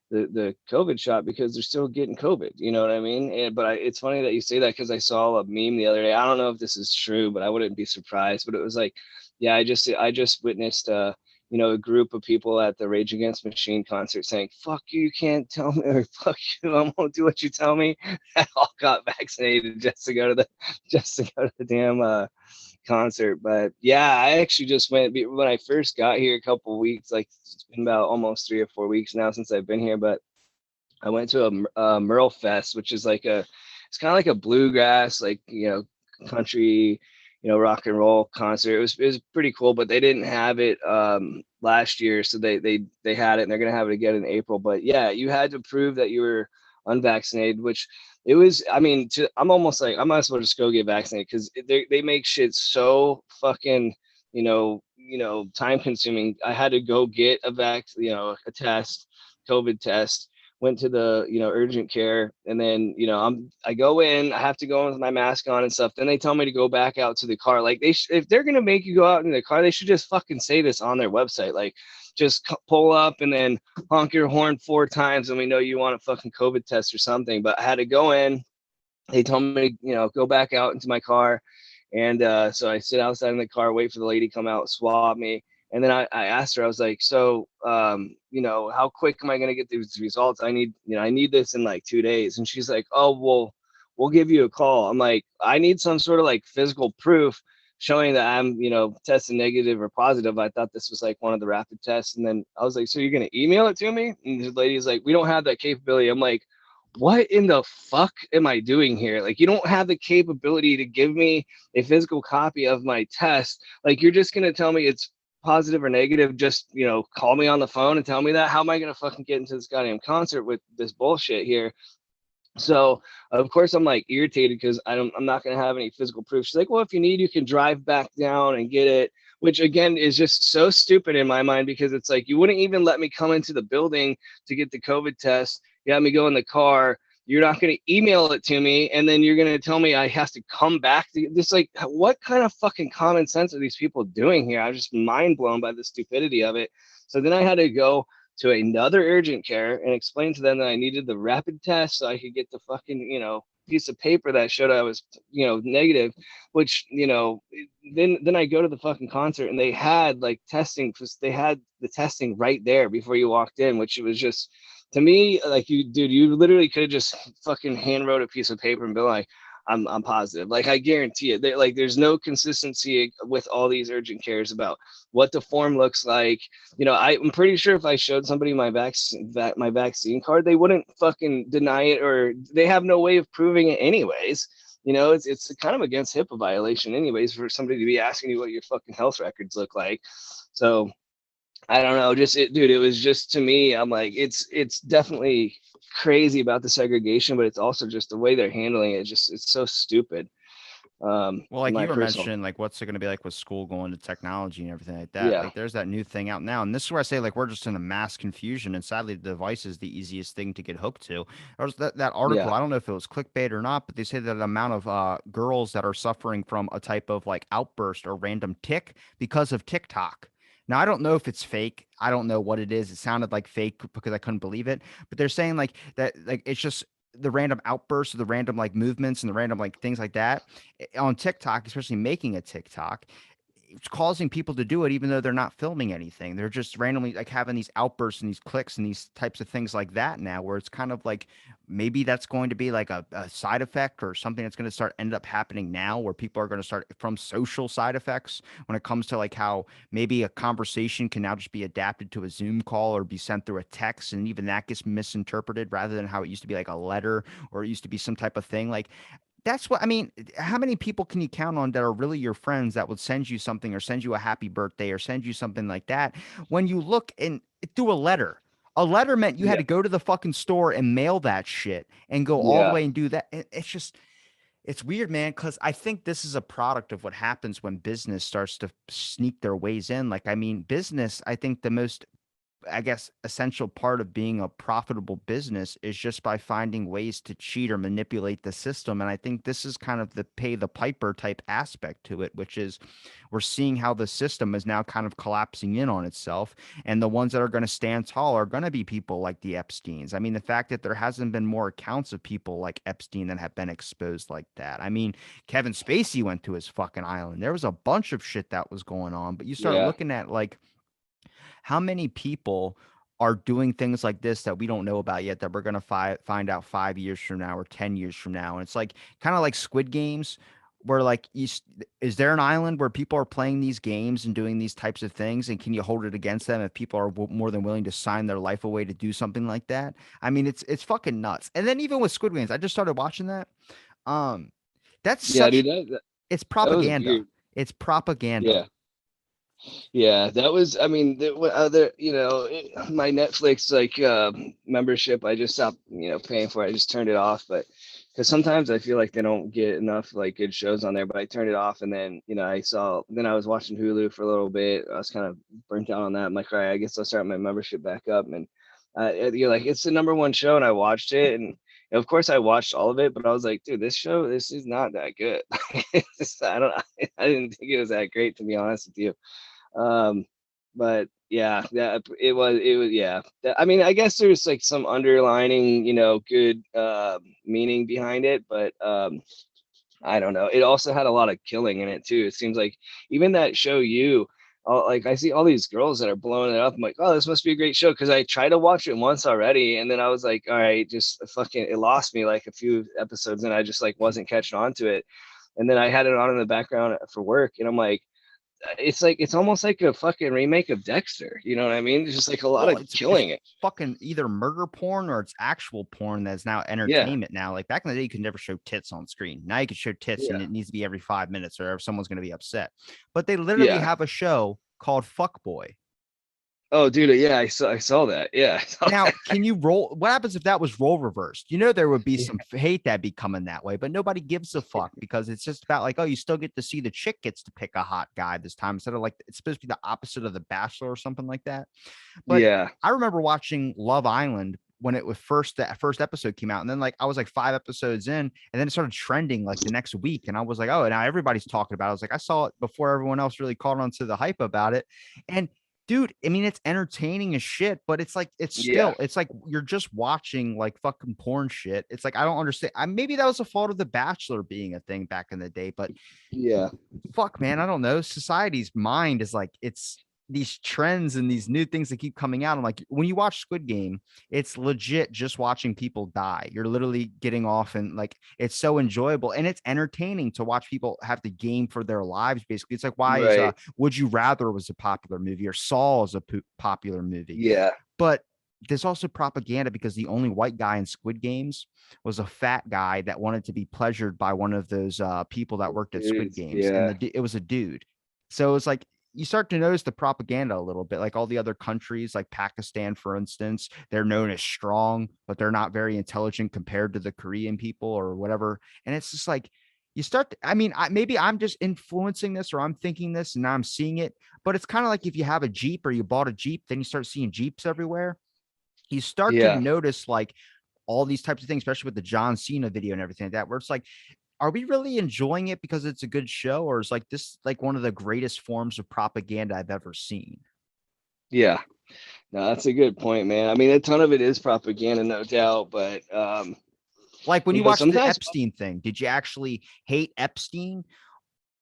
Speaker 2: the COVID shot because they're still getting COVID. You know what I mean? It's funny that you say that because I saw a meme the other day. I don't know if this is true, but I wouldn't be surprised. But it was like, yeah, I just witnessed a group of people at the Rage Against Machine concert saying, "Fuck you, you can't tell me," or "Fuck you, I won't do what you tell me." I all got vaccinated just to go to the damn concert. But yeah, I actually just went when I first got here a couple weeks, like it's been about almost 3 or 4 weeks now since I've been here. But I went to a Merle Fest, which is it's kind of like a bluegrass, like, country, rock and roll concert. It was pretty cool, but they didn't have it last year, so they had it, and they're gonna have it again in April. But yeah, you had to prove that you were unvaccinated, which it was. I mean, I'm almost like I might as well just go get vaccinated because they make shit so fucking time consuming. I had to go get a test, COVID test, went to the urgent care, and then I go in, I have to go in with my mask on and stuff. Then they tell me to go back out to the car. Like if they're gonna make you go out in the car, they should just fucking say this on their website. Like just pull up and then honk your horn 4 times and we know you want a fucking COVID test or something. But I had to go in. They told me go back out into my car, and so I sit outside in the car, wait for the lady to come out, swab me. And then I asked her, I was like, so, how quick am I going to get these results? I need this in like 2 days. And she's like, oh, well, we'll give you a call. I'm like, I need some sort of like physical proof showing that I'm, tested negative or positive. I thought this was like one of the rapid tests. And then I was like, so you're going to email it to me? And the lady's like, we don't have that capability. I'm like, what in the fuck am I doing here? Like, you don't have the capability to give me a physical copy of my test. Like, you're just going to tell me it's positive or negative. Just, call me on the phone and tell me that. How am I going to fucking get into this goddamn concert with this bullshit here? So of course I'm like irritated because I'm not gonna have any physical proof. She's like, well, if you need, you can drive back down and get it, which again is just so stupid in my mind because it's like you wouldn't even let me come into the building to get the COVID test. You had me go in the car. You're not gonna email it to me, and then you're gonna tell me I have to come back to this. Like, what kind of fucking common sense are these people doing here? I'm just mind blown by the stupidity of it. So then I had to go to another urgent care and explained to them that I needed the rapid test so I could get the fucking, piece of paper that showed I was, negative, which, then I go to the fucking concert and they had like testing, because they had the testing right there before you walked in, which it was just, to me, like, you literally could have just fucking hand wrote a piece of paper and be like, I'm positive. Like, I guarantee it. Like, there's no consistency with all these urgent cares about what the form looks like. I'm pretty sure if I showed somebody my vaccine card, they wouldn't fucking deny it, or they have no way of proving it anyways. It's kind of against HIPAA violation anyways for somebody to be asking you what your fucking health records look like. So I don't know, just it, dude. It was just, to me, I'm like, it's definitely crazy about the segregation, but it's also just the way they're handling it. Just it's so stupid.
Speaker 1: Well,
Speaker 2: In
Speaker 1: like
Speaker 2: my
Speaker 1: you were
Speaker 2: personal,
Speaker 1: mentioning, like what's it going to be like with school going to technology and everything like that?
Speaker 2: yeah,
Speaker 1: Like there's that new thing out now. And this is where I say like we're just in a mass confusion. And sadly, the device is the easiest thing to get hooked to. There was that article,
Speaker 2: yeah,
Speaker 1: I don't know if it was clickbait or not, but they say that the amount of girls that are suffering from a type of like outburst or random tick because of TikTok. Now, I don't know if it's fake. I don't know what it is. It sounded like fake because I couldn't believe it. But they're saying like that, like it's just the random outbursts, the random like movements and the random like things like that on TikTok, especially making a TikTok, it's causing people to do it even though they're not filming anything. They're just randomly like having these outbursts and these clicks and these types of things like that now, where it's kind of like maybe that's going to be like a side effect or something that's going to start end up happening now, where people are going to start from social side effects when it comes to like how maybe a conversation can now just be adapted to a Zoom call or be sent through a text, and even that gets misinterpreted rather than how it used to be like a letter or it used to be some type of thing. Like that's what I mean. How many people can you count on that are really your friends that would send you something or send you a happy birthday or send you something like that when you look and through a letter? A letter meant you had
Speaker 2: yeah,
Speaker 1: to go to the fucking store and mail that shit and go all the
Speaker 2: yeah,
Speaker 1: way and do that. It's just, it's weird, man, because I think this is a product of what happens when business starts to sneak their ways in. Like, I mean, business, I think the most I guess, essential part of being a profitable business is just by finding ways to cheat or manipulate the system. And I think this is kind of the pay the piper type aspect to it, which is we're seeing how the system is now kind of collapsing in on itself. And the ones that are going to stand tall are going to be people like the Epsteins. I mean, the fact that there hasn't been more accounts of people like Epstein that have been exposed like that. I mean, Kevin Spacey went to his fucking island. There was a bunch of shit that was going on, but you start
Speaker 2: yeah,
Speaker 1: looking at like, how many people are doing things like this that we don't know about yet that we're going to find out 5 years from now or 10 years from now? And it's like kind of like Squid Games, where like, is there an island where people are playing these games and doing these types of things? And can you hold it against them if people are more than willing to sign their life away to do something like that? I mean, it's fucking nuts. And then even with Squid Games, I just started watching that. Um, that's
Speaker 2: yeah, dude.
Speaker 1: such, it's
Speaker 2: That was
Speaker 1: propaganda.
Speaker 2: weird.
Speaker 1: It's propaganda.
Speaker 2: Yeah. Yeah, that was, I mean, what other, my Netflix like membership, I just stopped, paying for it. I just turned it off, but because sometimes I feel like they don't get enough like good shows on there, but I turned it off, and then, then I was watching Hulu for a little bit. I was kind of burnt out on that. I'm like, all right, I guess I'll start my membership back up. And you're like, it's the number one show, and I watched it, and of course I watched all of it, but I was like, dude, this is not that good. I don't, I didn't think it was that great, to be honest with you. um but yeah, yeah. I mean, I guess there's like some underlining, good meaning behind it, but I don't know, it also had a lot of killing in it too. It seems like even that show, like I see all these girls that are blowing it up. I'm like, oh, this must be a great show, because I tried to watch it once already, and then I was like, all right, just fucking, it lost me like a few episodes, and I just like wasn't catching on to it. And then I had it on in the background for work, and I'm like, it's almost like a fucking remake of Dexter. You know what I mean? It's just like a lot
Speaker 1: Well,
Speaker 2: of
Speaker 1: it's
Speaker 2: killing it.
Speaker 1: fucking either murder porn or it's actual porn that's now
Speaker 2: Yeah,
Speaker 1: entertainment now. Like back in the day, you could never show tits on screen. Now you can show tits and
Speaker 2: yeah,
Speaker 1: it needs to be every 5 minutes or someone's going to be upset. But they literally
Speaker 2: yeah.
Speaker 1: have a show called Fuck Boy.
Speaker 2: Oh, dude, yeah, I saw that. Yeah, I saw
Speaker 1: Now,
Speaker 2: that.
Speaker 1: can you roll? What happens if that was role reversed? You know, there would be
Speaker 2: Yeah,
Speaker 1: some hate that be coming that way, but nobody gives a fuck because it's just about like, oh, you still get to see the chick gets to pick a hot guy this time instead of like it's supposed to be the opposite of The Bachelor or something like that. But
Speaker 2: yeah,
Speaker 1: I remember watching Love Island when it was the first episode came out, and then like I was like 5 episodes in, and then it started trending like the next week, and I was like, oh, now everybody's talking about it. I was like, I saw it before everyone else really caught on to the hype about it, and dude, I mean, it's entertaining as shit, but it's like
Speaker 2: yeah,
Speaker 1: it's like you're just watching like fucking porn shit. It's like I don't understand. Maybe that was a fault of The Bachelor being a thing back in the day, but
Speaker 2: yeah,
Speaker 1: fuck, man, I don't know. Society's mind is like it's these trends and these new things that keep coming out. I'm like, when you watch Squid Game, it's legit just watching people die. You're literally getting off and like it's so enjoyable and it's entertaining to watch people have to game for their lives. Basically, it's like why is
Speaker 2: right.
Speaker 1: Would You Rather was a popular movie or Saw is a popular movie,
Speaker 2: Yeah,
Speaker 1: but there's also propaganda because the only white guy in Squid Games was a fat guy that wanted to be pleasured by one of those people that worked at Squid
Speaker 2: dudes.
Speaker 1: Games, and
Speaker 2: Yeah,
Speaker 1: it was a dude. So it's like you start to notice the propaganda a little bit, like all the other countries, like Pakistan, for instance, they're known as strong, but they're not very intelligent compared to the Korean people or whatever. And it's just like, you start to, I mean, maybe I'm just influencing this or I'm thinking this and now I'm seeing it, but it's kind of like if you have a Jeep or you bought a Jeep, then you start seeing Jeeps everywhere. You start to
Speaker 2: Yeah.
Speaker 1: notice like all these types of things, especially with the John Cena video and everything like that, where it's like, are we really enjoying it because it's a good show, or is like this like one of the greatest forms of propaganda I've ever seen?
Speaker 2: Yeah. No, that's a good point, man. I mean, a ton of it is propaganda, no doubt, but
Speaker 1: Like when you watch the
Speaker 2: sometimes
Speaker 1: Epstein thing, did you actually hate Epstein?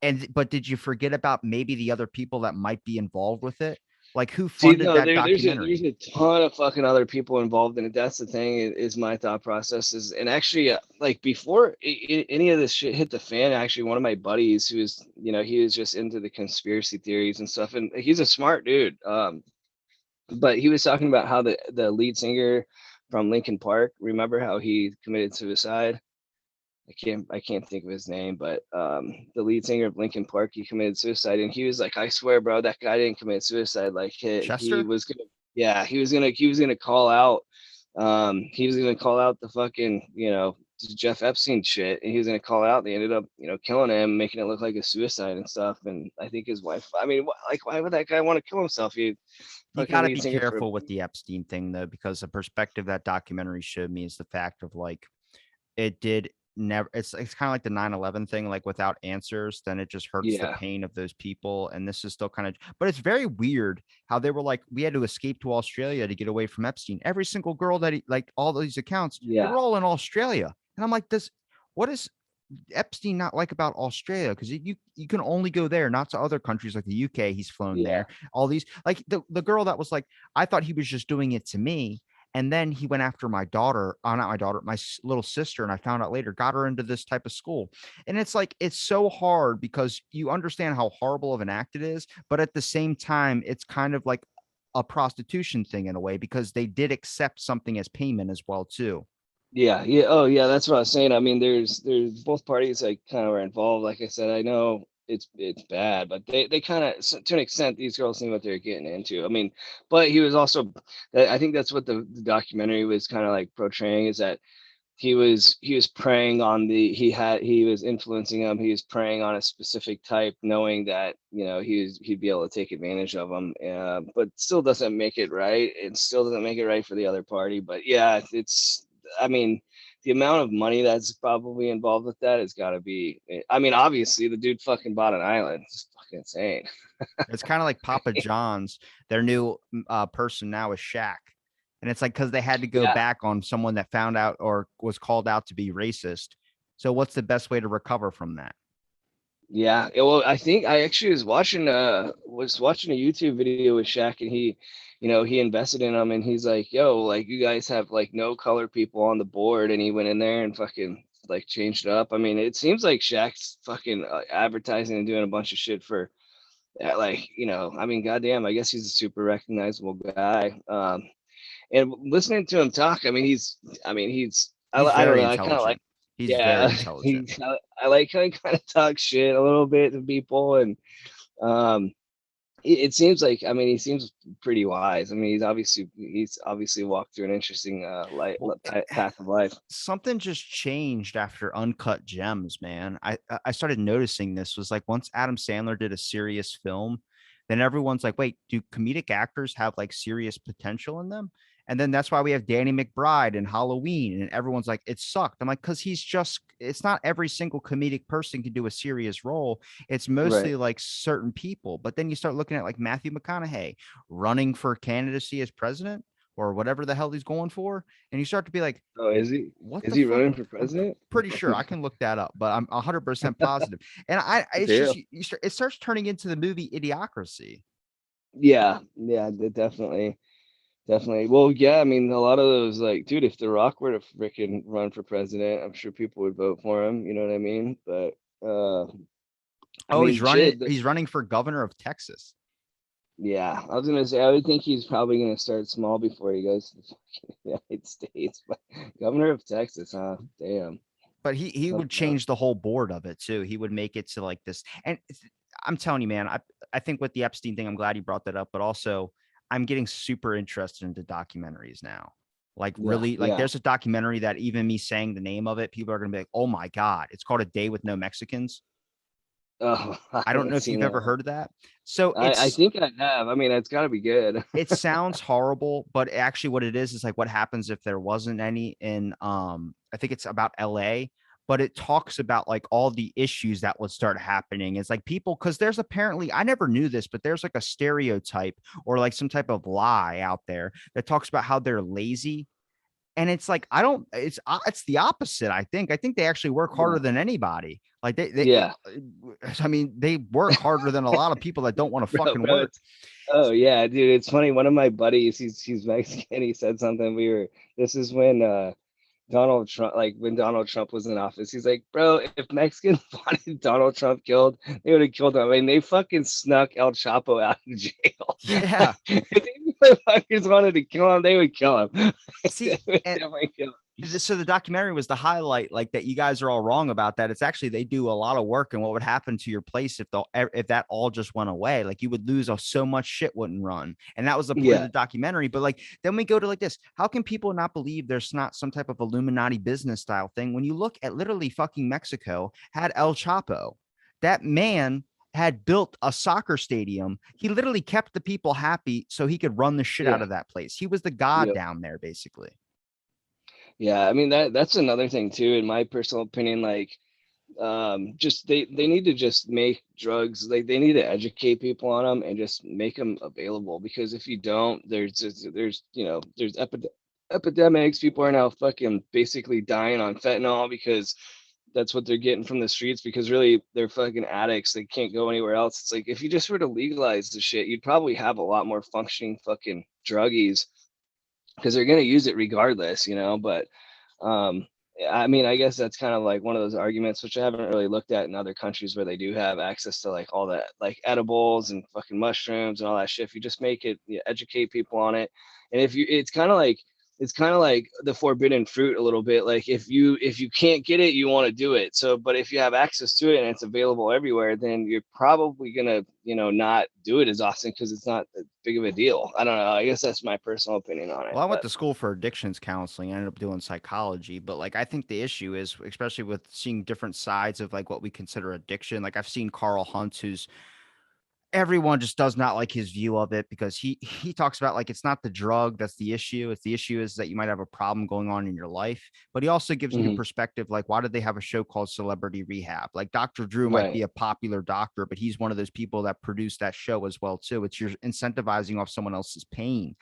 Speaker 1: And but did you forget about maybe the other people that might be involved with it? Like who
Speaker 2: see,
Speaker 1: funded
Speaker 2: no,
Speaker 1: that
Speaker 2: there's
Speaker 1: documentary?
Speaker 2: a ton of fucking other people involved in it. That's the thing is my thought process is, and actually, like before any of this shit hit the fan, actually, one of my buddies who was, he was just into the conspiracy theories and stuff, and he's a smart dude. But he was talking about how the lead singer from Linkin Park, remember how he committed suicide? I can't think of his name, but the lead singer of Linkin Park, he committed suicide, and he was like, "I swear, bro, that guy didn't commit suicide. Like he
Speaker 1: Chester?
Speaker 2: was gonna, yeah, he was gonna call out, he was gonna call out the fucking, Jeff Epstein shit, and he was gonna call out. They ended up, killing him, making it look like a suicide and stuff. And I think his wife. I mean, like, why would that guy want to kill himself? He
Speaker 1: You
Speaker 2: fucking
Speaker 1: got to
Speaker 2: lead
Speaker 1: be
Speaker 2: singer for.
Speaker 1: careful with the Epstein thing though, because the perspective that documentary showed me is the fact of like it did never, it's kind of like the 9/11 thing, like without answers then it just hurts the
Speaker 2: Yeah,
Speaker 1: pain of those people, and this is still kind of, but it's very weird how they were like, we had to escape to Australia to get away from Epstein. Every single girl that he, like all these accounts, they
Speaker 2: yeah,
Speaker 1: were all in Australia, and I'm like, this, what is Epstein not like about Australia? Because you can only go there, not to other countries like the UK. He's flown
Speaker 2: yeah,
Speaker 1: there. All these, like the girl that was like, I thought he was just doing it to me, and then he went after my daughter, not my daughter, my little sister, and I found out later, got her into this type of school. And it's like it's so hard because you understand how horrible of an act it is, but at the same time, it's kind of like a prostitution thing in a way because they did accept something as payment as well too.
Speaker 2: yeah, yeah. Oh, yeah. That's what I was saying. I mean, there's both parties like kind of are involved. Like I said, I know it's bad, but they kind of, to an extent, these girls knew what they were getting into. I mean, but he was also, I think that's what the documentary was kind of like portraying, is that he was preying on he was influencing him. He was preying on a specific type, knowing that he'd be able to take advantage of them. But still doesn't make it right. It still doesn't make it right for the other party. But yeah, it's, I mean, the amount of money that's probably involved with that has got to be. I mean, obviously the dude fucking bought an island. It's fucking insane.
Speaker 1: It's kind of like Papa John's. Their new person now is Shaq. And it's like because they had to go
Speaker 2: Yeah.
Speaker 1: back on someone that found out or was called out to be racist. So what's the best way to recover from that?
Speaker 2: Well, I think I actually was watching a YouTube video with Shaq, and he invested in them, and he's like, "Yo, like you guys have like no color people on the board," and he went in there and fucking like changed it up. I mean, it seems like Shaq's fucking advertising and doing a bunch of shit for like, I mean, goddamn, I guess he's a super recognizable guy. And listening to him talk, I mean,
Speaker 1: He's
Speaker 2: I don't
Speaker 1: very
Speaker 2: know, I kind of like,
Speaker 1: intelligent. He's
Speaker 2: yeah,
Speaker 1: very intelligent.
Speaker 2: I like how he kind of talks shit a little bit to people, and um, it seems like, I mean, he seems pretty wise. I mean, he's obviously walked through an interesting
Speaker 1: Well,
Speaker 2: path of life.
Speaker 1: something just changed after Uncut Gems, man. I started noticing this was like once Adam Sandler did a serious film, then everyone's like, wait, do comedic actors have like serious potential in them? And then that's why we have Danny McBride and Halloween, and everyone's like, it sucked. I'm like, because it's not every single comedic person can do a serious role. It's
Speaker 2: Right.
Speaker 1: mostly like certain people. But then you start looking at like Matthew McConaughey running for candidacy as president or whatever the hell he's going for. And you start to be like,
Speaker 2: Oh, is he?
Speaker 1: what
Speaker 2: Is
Speaker 1: the
Speaker 2: he
Speaker 1: fuck?
Speaker 2: running for
Speaker 1: I'm
Speaker 2: president?
Speaker 1: pretty sure I can look that up, but I'm 100% positive. And it's
Speaker 2: Damn.
Speaker 1: just it starts turning into the movie Idiocracy.
Speaker 2: Yeah, yeah, definitely. Definitely. Well, yeah, I mean, a lot of those, like, dude, if The Rock were to freaking run for president, I'm sure people would vote for him. You know what I mean? But, I
Speaker 1: Oh, he's
Speaker 2: mean,
Speaker 1: running.
Speaker 2: shit.
Speaker 1: He's running for governor of Texas.
Speaker 2: Yeah, I was gonna say, I would think he's probably gonna start small before he goes to the fucking United States. But governor of Texas, huh? Damn.
Speaker 1: But he
Speaker 2: I
Speaker 1: would
Speaker 2: don't know.
Speaker 1: change the whole board of it too. He would make it to like this, and I'm telling you, man, I think with the Epstein thing, I'm glad you brought that up, but also I'm getting super interested into documentaries now. Like
Speaker 2: Yeah,
Speaker 1: really, like
Speaker 2: yeah.
Speaker 1: there's a documentary that even me saying the name of it, people are gonna be like, "Oh my God." It's called A Day with No Mexicans.
Speaker 2: Oh, I
Speaker 1: I don't know
Speaker 2: haven't
Speaker 1: if
Speaker 2: seen
Speaker 1: you've
Speaker 2: that
Speaker 1: ever
Speaker 2: one.
Speaker 1: heard of that. So
Speaker 2: I think I have. I mean, it's got to be good.
Speaker 1: it sounds horrible, but actually what it is like what happens if there wasn't any in I think it's about LA, but it talks about like all the issues that would start happening. It's like people because there's apparently I never knew this, but there's like a stereotype or like some type of lie out there that talks about how they're lazy. And it's like I don't it's the opposite, I think. I think they actually work harder
Speaker 2: Yeah,
Speaker 1: than anybody. Like
Speaker 2: yeah,
Speaker 1: I mean, they work harder than a lot of people that don't want to fucking
Speaker 2: bro.
Speaker 1: work.
Speaker 2: It's oh yeah, dude. It's funny. One of my buddies, he's Mexican. He said something. This is when Donald Trump, like when Donald Trump was in office, he's like, bro, if Mexicans wanted Donald Trump killed, they would have killed him. I mean, they fucking snuck El Chapo out of jail.
Speaker 1: Yeah.
Speaker 2: Like, if they fuckers wanted to kill him, they would kill him. They
Speaker 1: See,
Speaker 2: would
Speaker 1: and
Speaker 2: definitely kill him.
Speaker 1: so the documentary was the highlight, like that you guys are all wrong about that. It's actually they do a lot of work, and what would happen to your place if that all just went away? Like you would lose so much shit wouldn't run, and that was the point of
Speaker 2: Yeah,
Speaker 1: the documentary. But like then we go to like this: how can people not believe there's not some type of Illuminati business style thing when you look at literally fucking Mexico had El Chapo, that man had built a soccer stadium. He literally kept the people happy so he could run the shit out
Speaker 2: yeah,
Speaker 1: of that place. He was the god
Speaker 2: yeah.
Speaker 1: down there, basically.
Speaker 2: Yeah, I mean that's another thing too, in my personal opinion. Like, just they need to just make drugs, like they need to educate people on them and just make them available, because if you don't, there's there's epidemics. People are now fucking basically dying on fentanyl because that's what they're getting from the streets, because really they're fucking addicts, they can't go anywhere else. It's like if you just were to legalize the shit, you'd probably have a lot more functioning fucking druggies, because they're going to use it regardless, but um, I mean, I guess that's kind of like one of those arguments, which I haven't really looked at in other countries where they do have access to like all that, like edibles and fucking mushrooms and all that shit. If you just make it, educate people on it, and if you, it's kind of like the forbidden fruit a little bit. Like if you can't get it, you want to do it. So, but if you have access to it and it's available everywhere, then you're probably gonna, not do it as often because it's not that big of a deal. I don't know. I guess that's my personal opinion on it.
Speaker 1: Well, I went
Speaker 2: But
Speaker 1: to school for addictions counseling. I ended up doing psychology, but like I think the issue is, especially with seeing different sides of like what we consider addiction. Like I've seen Carl Hunt, who's everyone just does not like his view of it because he talks about like it's not the drug that's the issue. It's the issue is that you might have a problem going on in your life. But he also gives a new
Speaker 2: mhm,
Speaker 1: perspective. Like, why did they have a show called Celebrity Rehab? Like Dr. Drew might
Speaker 2: right,
Speaker 1: be a popular doctor, but he's one of those people that produced that show as well too. It's you're incentivizing off someone else's pain.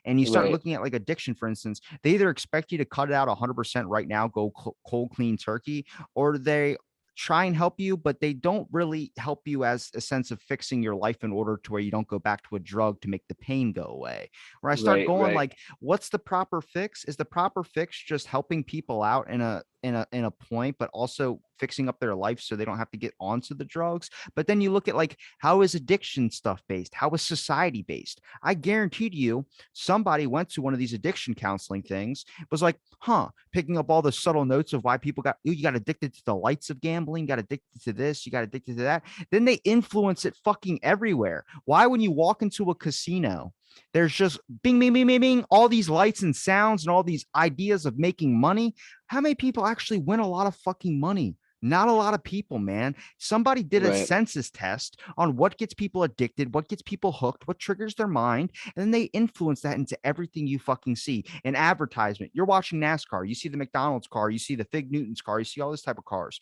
Speaker 1: And you start
Speaker 2: right,
Speaker 1: looking at like addiction, for instance, they either expect you to cut it out 100% right now, go cold clean turkey, or they try and help you, but they don't really help you as a sense of fixing your life in order to where you don't go back to a drug to make the pain go away. Where I start
Speaker 2: right,
Speaker 1: going
Speaker 2: right,
Speaker 1: like, what's the proper fix? Is the proper fix just helping people out in a point, but also fixing up their life so they don't have to get onto the drugs? But then you look at like how is addiction stuff based? How is society based? I guaranteed you somebody went to one of these addiction counseling things, was like, picking up all the subtle notes of why people you got addicted to the lights of gambling, got addicted to this, you got addicted to that. Then they influence it fucking everywhere. Why, when you walk into a casino, there's just bing, bing, bing, bing, bing, all these lights and sounds and all these ideas of making money? How many people actually win a lot of fucking money? Not a lot of people, man. Somebody did a
Speaker 2: right,
Speaker 1: census test on what gets people addicted, what gets people hooked, what triggers their mind, and then they influence that into everything you fucking see. An advertisement. You're watching NASCAR. You see the McDonald's car. You see the Fig Newton's car. You see all this type of cars.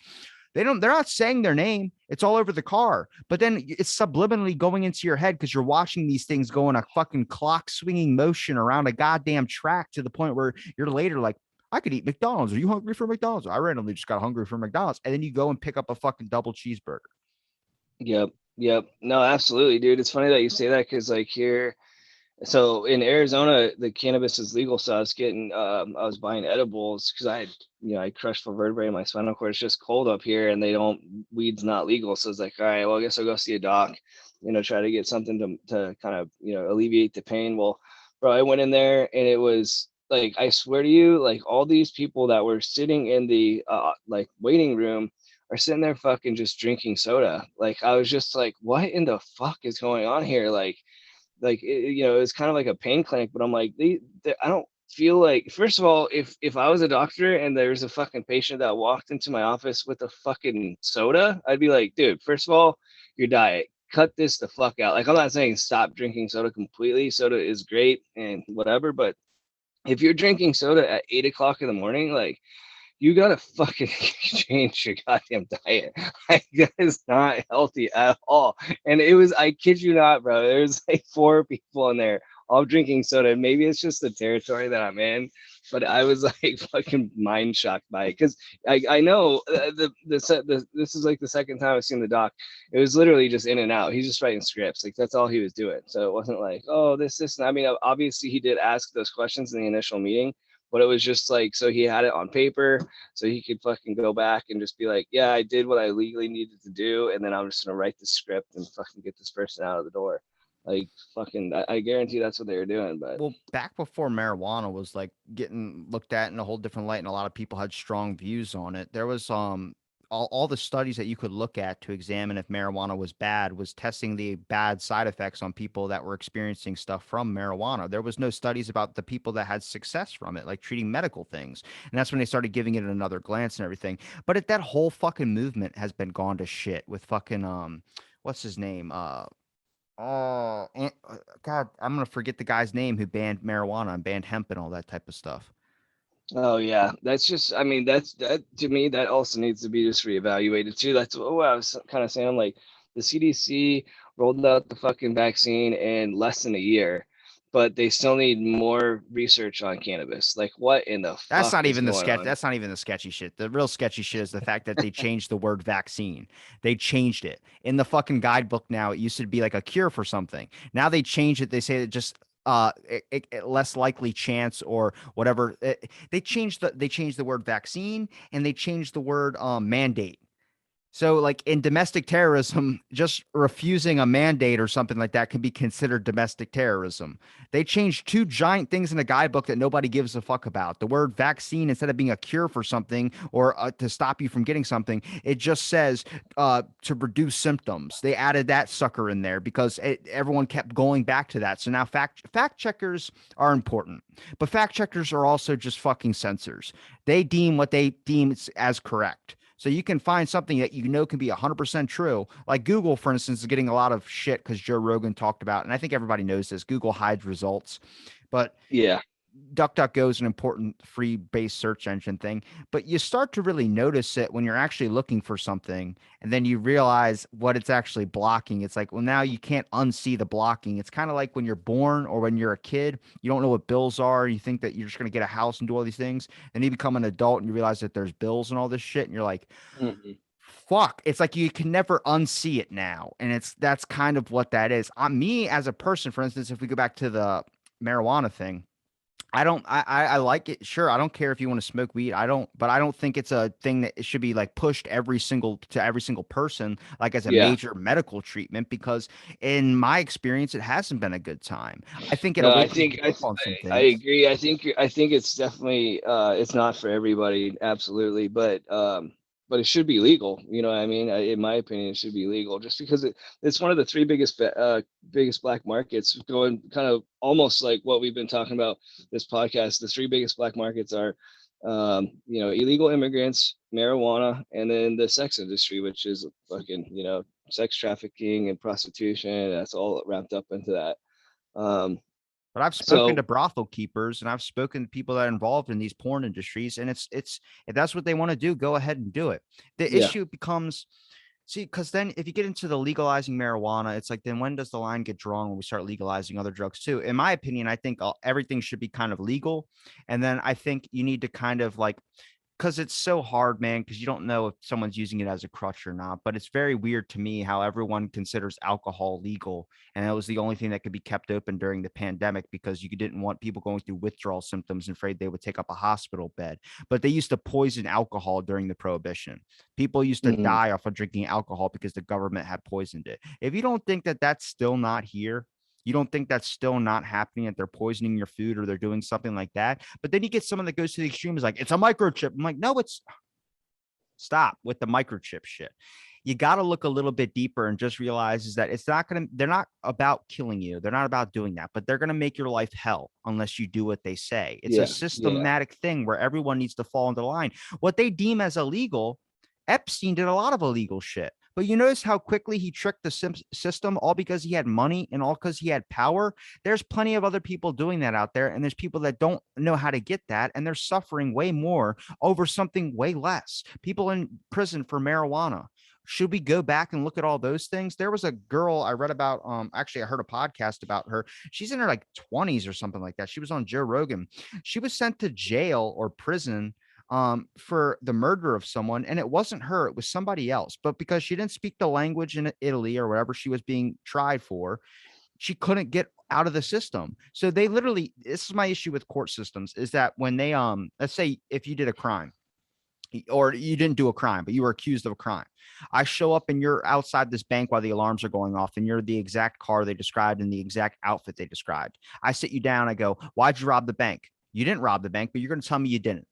Speaker 1: They're not saying their name. It's all over the car. But then it's subliminally going into your head because you're watching these things go in a fucking clock swinging motion around a goddamn track to the point where you're later like, I could eat McDonald's. Are you hungry for McDonald's? I randomly just got hungry for McDonald's. And then you go and pick up a fucking double cheeseburger.
Speaker 2: yep, yep. No, absolutely, dude. It's funny that you say that, because like here, so in Arizona, the cannabis is legal. So I was buying edibles because I crushed for vertebrae in my spinal cord. It's just cold up here, and weed's not legal. So it's like, all right, well, I guess I'll go see a doc, try to get something to kind of, alleviate the pain. Well, bro, I went in there and it was like, I swear to you, like all these people that were sitting in the like waiting room are sitting there fucking just drinking soda. Like I was just like, what in the fuck is going on here? Like it's kind of like a pain clinic, but I'm like, I don't feel like, first of all, if I was a doctor and there's a fucking patient that walked into my office with a fucking soda, I'd be like, dude, first of all, your diet, cut this the fuck out. Like, I'm not saying stop drinking soda completely. Soda is great and whatever, but if you're drinking soda at 8 o'clock in the morning, like, you gotta fucking change your goddamn diet. Like, that is not healthy at all. And it was, I kid you not, bro. There was like 4 people in there all drinking soda. Maybe it's just the territory that I'm in, but I was like fucking mind shocked by it because I know this is like the second time I've seen the doc. It was literally just in and out. He's just writing scripts. Like, that's all he was doing. So it wasn't like, oh, this. And I mean, obviously he did ask those questions in the initial meeting, but it was just like, so he had it on paper so he could fucking go back and just be like, yeah, I did what I legally needed to do, and then I'm just gonna write the script and fucking get this person out of the door. Like, fucking, I guarantee that's what they were doing. But
Speaker 1: Well, back before marijuana was like getting looked at in a whole different light, and a lot of people had strong views on it. There was all the studies that you could look at to examine if marijuana was bad was testing the bad side effects on people that were experiencing stuff from marijuana. There was no studies about the people that had success from it, like treating medical things. And that's when they started giving it another glance and everything. But that whole fucking movement has been gone to shit with fucking what's his name? God, I'm gonna forget the guy's name who banned marijuana and banned hemp and all that type of stuff.
Speaker 2: oh yeah, that's just, I mean, that to me, that also needs to be just reevaluated too. That's what I was kind of saying. Like, the CDC rolled out the fucking vaccine in less than a year, but they still need more research on cannabis. Like, what in the
Speaker 1: That's
Speaker 2: fuck
Speaker 1: not
Speaker 2: is
Speaker 1: even the
Speaker 2: going
Speaker 1: sketch.
Speaker 2: on?
Speaker 1: That's not even the sketchy shit. The real sketchy shit is the fact that they changed the word vaccine. They changed it in the fucking guidebook. Now it used to be like a cure for something. Now they changed it. They say it just less likely chance or whatever. They changed the word vaccine and they changed the word mandate. So, like in domestic terrorism, just refusing a mandate or something like that can be considered domestic terrorism. They changed two giant things in the guidebook that nobody gives a fuck about. The word vaccine, instead of being a cure for something or to stop you from getting something, it just says to reduce symptoms. They added that sucker in there because everyone kept going back to that. So now fact checkers are important, but fact checkers are also just fucking censors. They deem what they deem as correct. So you can find something that you know can be 100% true. Like Google, for instance, is getting a lot of shit because Joe Rogan talked about, and I think everybody knows this, Google hides results. But
Speaker 2: Yeah.
Speaker 1: DuckDuckGo is an important free-based search engine thing, but you start to really notice it when you're actually looking for something, and then you realize what it's actually blocking. It's like, well, now you can't unsee the blocking. It's kind of like when you're born or when you're a kid, you don't know what bills are. You think that you're just going to get a house and do all these things, and you become an adult and you realize that there's bills and all this shit, and you're like,
Speaker 2: Mhm.
Speaker 1: fuck. It's like you can never unsee it now, and that's kind of what that is. On me as a person, for instance, if we go back to the marijuana thing. I like it. Sure. I don't care if you want to smoke weed. But I don't think it's a thing that it should be like pushed to every single person, like as a
Speaker 2: Yeah.
Speaker 1: major medical treatment, because in my experience, it hasn't been a good time. I think it
Speaker 2: No, I
Speaker 1: awakens
Speaker 2: think
Speaker 1: you up on some
Speaker 2: I
Speaker 1: things.
Speaker 2: agree. I think it's definitely it's not for everybody, absolutely, but it should be legal. You know what I mean? In my opinion, it should be legal just because it's one of the three biggest black markets, going kind of almost like what we've been talking about this podcast. The three biggest black markets are illegal immigrants, marijuana, and then the sex industry, which is fucking, sex trafficking and prostitution. That's all wrapped up into that. Um,
Speaker 1: But I've spoken
Speaker 2: so
Speaker 1: to brothel keepers and I've spoken to people that are involved in these porn industries, and it's if that's what they want to do, go ahead and do it. The
Speaker 2: yeah,
Speaker 1: issue becomes, see, because then if you get into the legalizing marijuana, it's like, then when does the line get drawn when we start legalizing other drugs too? In my opinion, I think everything should be kind of legal, and then I think you need to kind of like, because it's so hard, man, because you don't know if someone's using it as a crutch or not. But it's very weird to me how everyone considers alcohol legal. And it was the only thing that could be kept open during the pandemic because you didn't want people going through withdrawal symptoms and afraid they would take up a hospital bed. But they used to poison alcohol during the prohibition. People used to
Speaker 2: mhm.
Speaker 1: die off of drinking alcohol because the government had poisoned it. If you don't think that that's still not here, you don't think that's still not happening, that they're poisoning your food or they're doing something like that. But then you get someone that goes to the extreme is like, it's a microchip. I'm like, no, it's Stop with the microchip shit. You got to look a little bit deeper and just realize is that it's not going to, they're not about killing you. They're not about doing that, but they're going to make your life hell unless you do what they say. It's a
Speaker 2: Yeah, yeah.
Speaker 1: systematic thing where everyone needs to fall into line. What they deem as illegal, Epstein did a lot of illegal shit. But you notice how quickly he tricked the system, all because he had money and all because he had power. There's plenty of other people doing that out there, and there's people that don't know how to get that, and they're suffering way more over something way less. People in prison for marijuana. Should we go back and look at all those things? There was a girl I read about. Actually, I heard a podcast about her. She's in her like 20s or something like that. She was on Joe Rogan. She was sent to jail or prison for the murder of someone, and it wasn't her, it was somebody else. But because she didn't speak the language in Italy or whatever she was being tried for, she couldn't get out of the system. So they literally, this is my issue with court systems, is that when they let's say if you did a crime or you didn't do a crime, but you were accused of a crime. I show up and you're outside this bank while the alarms are going off, and you're the exact car they described and the exact outfit they described. I sit you down. I go, why'd you rob the bank? You didn't rob the bank, but you're going to tell me you didn't.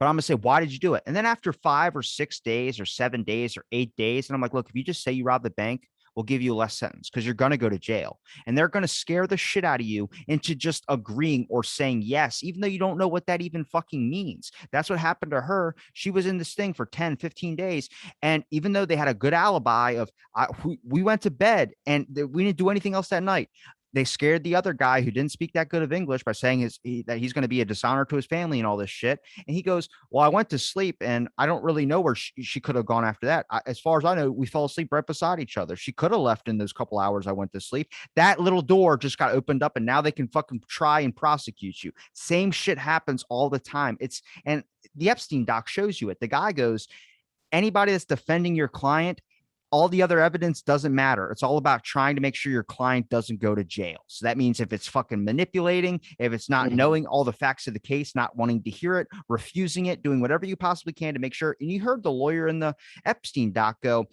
Speaker 1: But I'm going to say, why did you do it? And then after 5 or 6 days or 7 days or 8 days, and I'm like, look, if you just say you robbed the bank, we'll give you a less sentence because you're going to go to jail. And they're going to scare the shit out of you into just agreeing or saying yes, even though you don't know what that even fucking means. That's what happened to her. She was in this thing for 10, 15 days. And even though they had a good alibi of, we went to bed and we didn't do anything else that night, they scared the other guy who didn't speak that good of English by saying that he's going to be a dishonor to his family and all this shit. And he goes, well, I went to sleep and I don't really know where she could have gone after that. As far as I know, we fell asleep right beside each other. She could have left in those couple hours I went to sleep. That little door just got opened up and now they can fucking try and prosecute you. Same shit happens all the time. And the Epstein doc shows you it. The guy goes, anybody that's defending your client, all the other evidence doesn't matter. It's all about trying to make sure your client doesn't go to jail. So that means if it's fucking manipulating, if it's not
Speaker 2: Mhm.
Speaker 1: knowing all the facts of the case, not wanting to hear it, refusing it, doing whatever you possibly can to make sure. And you heard the lawyer in the Epstein doc go,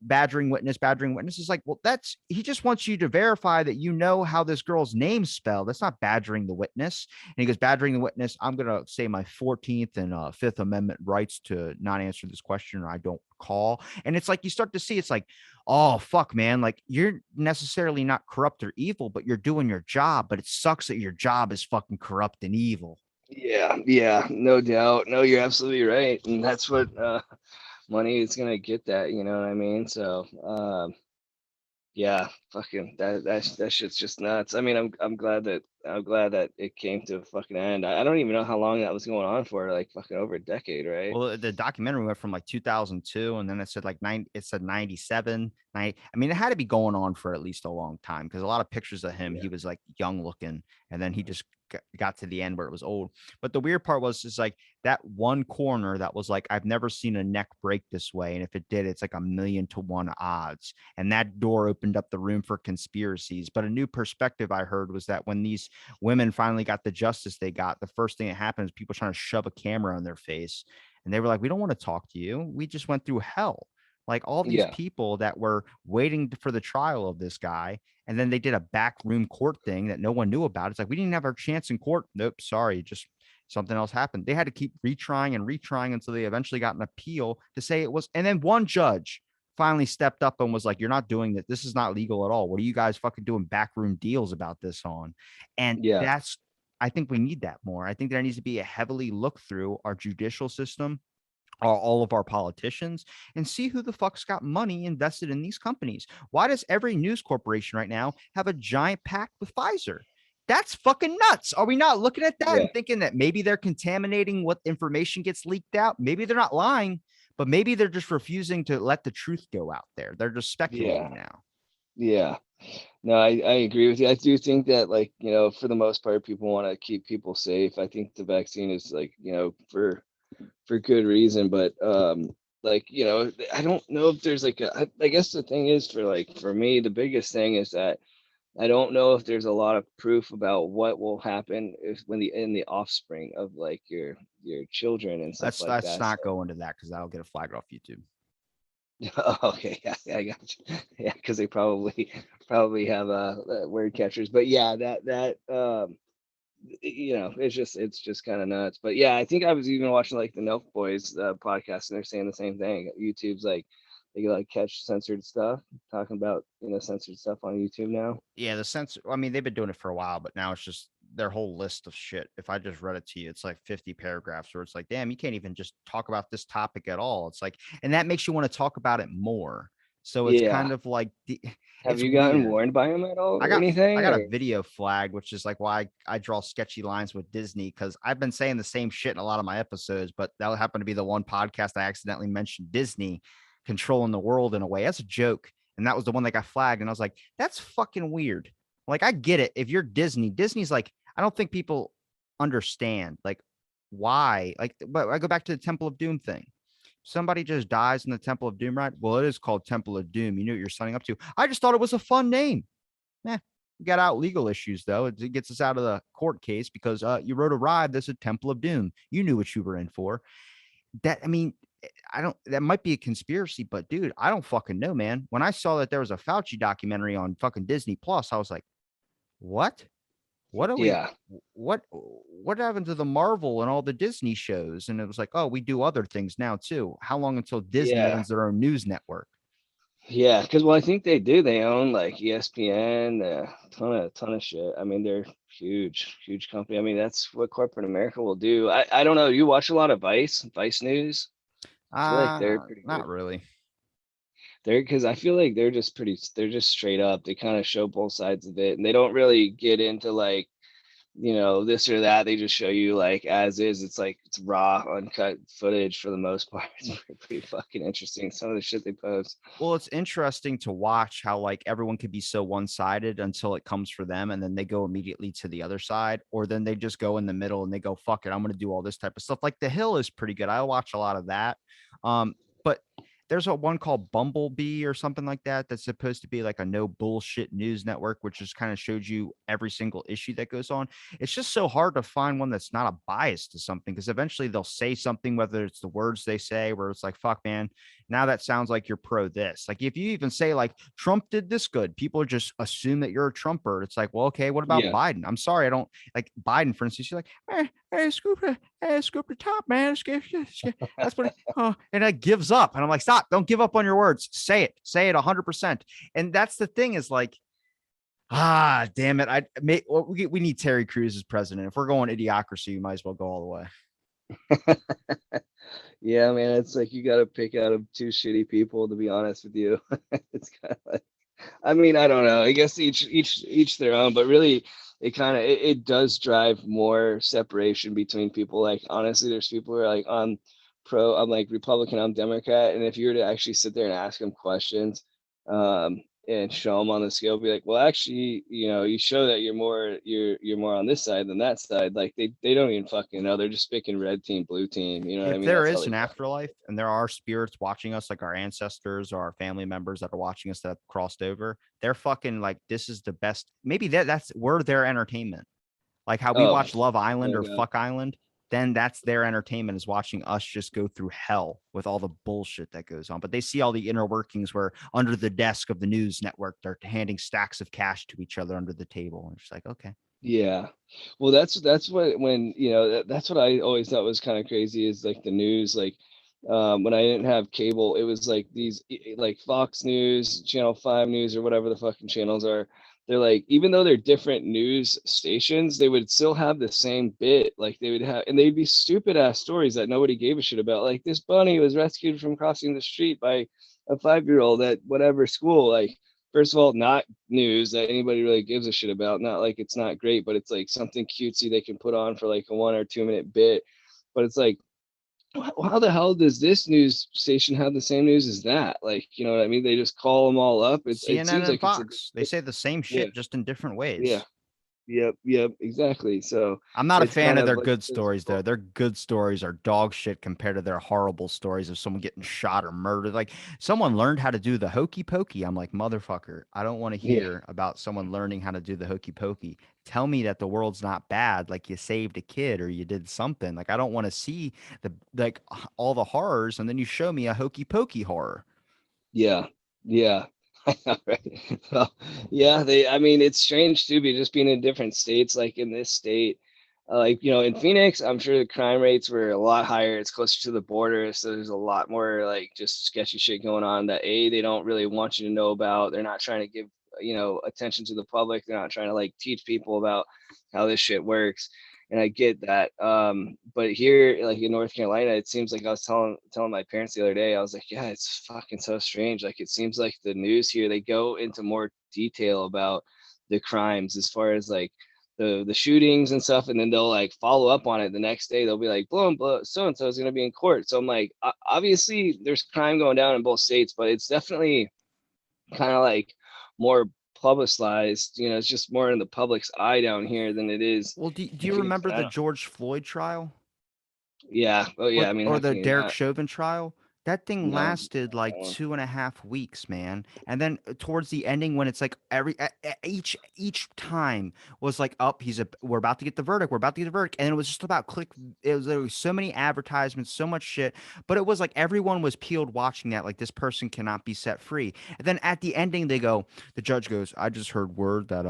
Speaker 1: badgering witness, badgering witness. Is like, well, he just wants you to verify that you know how this girl's name's spelled. That's not badgering the witness. And he goes, badgering the witness. I'm going to say my 14th and Fifth Amendment rights to not answer this question, or I don't call. And it's like you start to see, it's like, oh fuck, man, like you're necessarily not corrupt or evil, but you're doing your job. But it sucks that your job is fucking corrupt and evil.
Speaker 2: Yeah, yeah, no doubt. No, you're absolutely right. And that's what money is gonna get that, you know what I mean? So yeah, fucking that shit's just nuts. I mean, I'm glad that it came to a fucking end. I don't even know how long that was going on for, like fucking over a decade, right?
Speaker 1: Well, the documentary went from like 2002, and then it said like it said 97. I mean, it had to be going on for at least a long time because a lot of pictures of him,
Speaker 2: Yeah.
Speaker 1: he was like young looking, and then he just got to the end where it was old. But the weird part was is like that one corner that was like, I've never seen a neck break this way. And if it did, it's like 1,000,000 to 1 odds. And that door opened up the room for conspiracies. But a new perspective I heard was that when these women finally got the justice they got, the first thing that happened is people trying to shove a camera on their face. And they were like, we don't want to talk to you. We just went through hell. Like all these
Speaker 2: Yeah.
Speaker 1: people that were waiting for the trial of this guy. And then they did a backroom court thing that no one knew about. It's like, we didn't have our chance in court. Nope. Sorry. Just something else happened. They had to keep retrying and retrying until they eventually got an appeal to say it was. And then one judge finally stepped up and was like, you're not doing this. This is not legal at all. What are you guys fucking doing backroom deals about this on? And
Speaker 2: Yeah.
Speaker 1: I think we need that more. I think there needs to be a heavily look through our judicial system, all of our politicians, and see who the fuck's got money invested in these companies. Why does every news corporation right now have a giant pact with Pfizer? That's fucking nuts. Are we not looking at that
Speaker 2: Yeah.
Speaker 1: and thinking that maybe they're contaminating what information gets leaked out? Maybe they're not lying, but maybe they're just refusing to let the truth go out there. They're just
Speaker 2: Yeah.
Speaker 1: speculating now.
Speaker 2: Yeah. No, I agree with you. I do think that, like, for the most part, people want to keep people safe. I think the vaccine is like, for good reason, but like, I don't know if there's like I guess the thing is, for me, the biggest thing is that I don't know if there's a lot of proof about what will happen if when in the offspring of like your children and stuff like
Speaker 1: Let's
Speaker 2: that.
Speaker 1: not go into that because that'll get a flag off YouTube.
Speaker 2: Oh, okay, yeah, yeah, I got you. Yeah, because they probably have word catchers, but yeah, that it's just kind of nuts. But yeah, I think I was even watching like the Nelk Boys podcast, and they're saying the same thing. YouTube's like they like catch censored stuff, talking about censored stuff on YouTube now.
Speaker 1: Yeah, the sense. I mean, they've been doing it for a while, but now it's just their whole list of shit. If I just read it to you, it's like 50 paragraphs where it's like, damn, you can't even just talk about this topic at all. It's like, and that makes you want to talk about it more. So it's
Speaker 2: Yeah.
Speaker 1: kind of like
Speaker 2: Have
Speaker 1: it's
Speaker 2: you gotten
Speaker 1: weird.
Speaker 2: warned by him at all
Speaker 1: I
Speaker 2: or
Speaker 1: got I
Speaker 2: anything?
Speaker 1: got a
Speaker 2: Or
Speaker 1: video flag, which is like why I draw sketchy lines with Disney because I've been saying the same shit in a lot of my episodes, but that happened to be the one podcast I accidentally mentioned Disney controlling the world in a way as a joke, and that was the one that got flagged, and I was like, that's fucking weird. Like I get it if you're Disney. Disney's like I don't think people understand like why. Like, but I go back to the Temple of Doom thing. Somebody just dies in the Temple of Doom, right? Well, it is called Temple of Doom. You knew what you're signing up to. I just thought it was a fun name. Eh, we got out legal issues though. It gets us out of the court case because you wrote a ride that's a Temple of Doom. You knew what you were in for. That I mean, I don't. That might be a conspiracy, but dude, I don't fucking know, man. When I saw that there was a Fauci documentary on fucking Disney Plus, I was like, what? What are we?
Speaker 2: yeah,
Speaker 1: What happened to the Marvel and all the Disney shows? And it was like, oh, we do other things now too. How long until Disney
Speaker 2: yeah,
Speaker 1: owns their own news network?
Speaker 2: yeah. Because well, I think they do. They own like ESPN, ton of shit. I mean, they're huge company. I mean, that's what corporate America will do. I don't know. You watch a lot of Vice News. I feel like they're pretty
Speaker 1: Not
Speaker 2: good.
Speaker 1: really.
Speaker 2: They're because I feel like they're just straight up. They kind of show both sides of it, and they don't really get into like this or that. They just show you like as is. It's like it's raw, uncut footage for the most part. It's pretty fucking interesting. Some of the shit they post.
Speaker 1: Well, it's interesting to watch how like everyone could be so one-sided until it comes for them, and then they go immediately to the other side, or then they just go in the middle and they go, fuck it, I'm gonna do all this type of stuff. Like The Hill is pretty good. I watch a lot of that. But there's a one called Bumblebee or something like that that's supposed to be like a no bullshit news network, which just kind of shows you every single issue that goes on. It's just so hard to find one that's not a bias to something because eventually they'll say something, whether it's the words they say, where it's like, fuck, man, now that sounds like you're pro this. Like if you even say like Trump did this good, people just assume that you're a Trumper. It's like, well, okay, what about
Speaker 2: Yeah,
Speaker 1: Biden? I'm sorry, I don't like Biden, for instance. You're like, scoop the top, man. That's what, and it gives up. And I'm like, stop, don't give up on your words. Say it 100%. And that's the thing is like, damn it. We need Terry Crews as president. If we're going idiocracy, you might as well go all the way.
Speaker 2: yeah, man. It's like you got to pick out of two shitty people. To be honest with you, it's kind of like. I mean, I don't know. I guess each their own, but really, it does drive more separation between people. Like honestly, there's people who are like I'm like Republican, I'm Democrat, and if you were to actually sit there and ask them questions, and show them on the scale, be like, well, actually, you show that you're more on this side than that side. Like they don't even fucking know. They're just picking red team, blue team. You know what I
Speaker 1: If
Speaker 2: mean?
Speaker 1: there
Speaker 2: That's how
Speaker 1: is
Speaker 2: they
Speaker 1: an
Speaker 2: talk.
Speaker 1: afterlife and there are spirits watching us, like our ancestors or our family members that are watching us that have crossed over, they're fucking like, this is the best. Maybe that's we're their entertainment. Like how we
Speaker 2: Oh,
Speaker 1: watch Love Island
Speaker 2: no
Speaker 1: or
Speaker 2: doubt.
Speaker 1: Fuck Island, then that's their entertainment is watching us just go through hell with all the bullshit that goes on. But they see all the inner workings where under the desk of the news network, they're handing stacks of cash to each other under the table. And it's like, okay.
Speaker 2: Yeah. Well, that's what when that's what I always thought was kind of crazy is like the news like when I didn't have cable it was like these like Fox News, Channel 5 News or whatever the fucking channels are. They're like even though they're different news stations, they would still have the same bit. Like they would have and they'd be stupid ass stories that nobody gave a shit about. Like this bunny was rescued from crossing the street by a 5-year-old at whatever school. Like first of all, not news that anybody really gives a shit about. Not like it's not great, but it's like something cutesy they can put on for like a 1 or 2 minute bit. But it's like, how the hell does this news station have the same news as that? Like, you know what I mean? They just call them all up. It
Speaker 1: CNN
Speaker 2: seems
Speaker 1: and
Speaker 2: like it's
Speaker 1: Fox, they say the same
Speaker 2: yeah,
Speaker 1: shit just in different
Speaker 2: yeah,
Speaker 1: ways.
Speaker 2: yep, exactly. So
Speaker 1: I'm not a
Speaker 2: it's
Speaker 1: fan
Speaker 2: kind
Speaker 1: of
Speaker 2: of
Speaker 1: their
Speaker 2: like
Speaker 1: good
Speaker 2: those
Speaker 1: stories though.
Speaker 2: people.
Speaker 1: Their good stories are dog shit compared to their horrible stories of someone getting shot or murdered. Like someone learned how to do the hokey pokey. I'm like, motherfucker, I don't want to
Speaker 2: Yeah,
Speaker 1: hear about someone learning how to do the hokey pokey. Tell me that the world's not bad, like you saved a kid or you did something. Like I don't want to see the like all the horrors and then you show me a hokey pokey horror.
Speaker 2: yeah, yeah. I know, right? Well, yeah, I mean, it's strange too, just being in different states, like in this state. like, you know, in Phoenix, I'm sure the crime rates were a lot higher. It's closer to the border, so there's a lot more like just sketchy shit going on that they don't really want you to know about. They're not trying to give, you know, attention to the public. They're not trying to like teach people about how this shit works. And I get that. But here, like in North Carolina, it seems like I was telling my parents the other day, I was like, yeah, it's fucking so strange. Like it seems like the news here, they go into more detail about the crimes as far as like the shootings and stuff, and then they'll like follow up on it the next day. They'll be like, boom, so and so is going to be in court. So I'm like, obviously there's crime going down in both states, but it's definitely kind of like more publicized. You know, it's just more in the public's eye down here than it is
Speaker 1: Well, do
Speaker 2: in
Speaker 1: you
Speaker 2: Phoenix.
Speaker 1: remember
Speaker 2: And I
Speaker 1: the
Speaker 2: don't,
Speaker 1: George Floyd trial?
Speaker 2: yeah, oh yeah, I mean,
Speaker 1: Or
Speaker 2: how
Speaker 1: the
Speaker 2: can you
Speaker 1: Derek
Speaker 2: not?
Speaker 1: Chauvin trial? That thing
Speaker 2: No,
Speaker 1: lasted like
Speaker 2: that one.
Speaker 1: 2.5 weeks, man. And then towards the ending, when it's like each time was like, up, we're about to get the verdict, we're about to get the verdict, and it was just about click. There was so many advertisements, so much shit, but it was like everyone was peeled watching that, like this person cannot be set free. And then at the ending, the judge goes, I just heard word that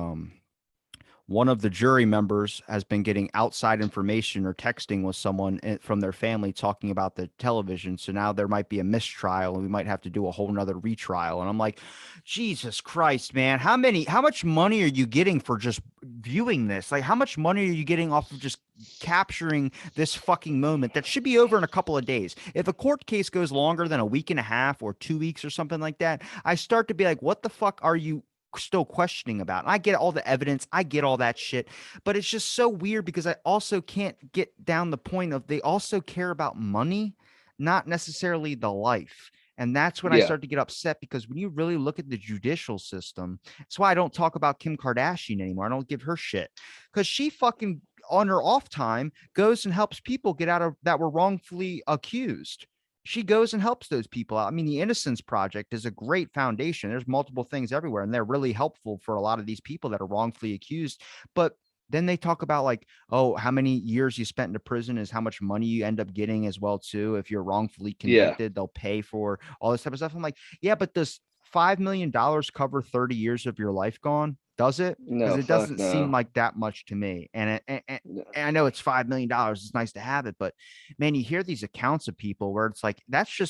Speaker 1: one of the jury members has been getting outside information or texting with someone from their family talking about the television. So now there might be a mistrial and we might have to do a whole nother retrial. And I'm like, Jesus Christ, man, how much money are you getting for just viewing this? Like, how much money are you getting off of just capturing this fucking moment that should be over in a couple of days? If a court case goes longer than a week and a half or 2 weeks or something like that, I start to be like, what the fuck are you still questioning about? And I get all the evidence, I get all that shit, but it's just so weird because I also can't get down the point of they also care about money, not necessarily the life. And that's when I
Speaker 2: Yeah,
Speaker 1: start to get upset because when you really look at the judicial system, that's why I don't talk about Kim Kardashian anymore. I don't give her shit because she fucking on her off time goes and helps people get out of that were wrongfully accused. She goes and helps those people out. I mean, the Innocence Project is a great foundation. There's multiple things everywhere, and they're really helpful for a lot of these people that are wrongfully accused. But then they talk about like, oh, how many years you spent in prison is how much money you end up getting as well too. If you're wrongfully
Speaker 2: yeah,
Speaker 1: convicted, they'll pay for all this type of stuff. I'm like, yeah, but does $5 million cover 30 years of your life gone? Does it? Because
Speaker 2: no,
Speaker 1: it
Speaker 2: fuck
Speaker 1: doesn't seem
Speaker 2: no.
Speaker 1: like that much to me.
Speaker 2: No.
Speaker 1: And I know it's $5 million. It's nice to have it, but man, you hear these accounts of people where it's like that's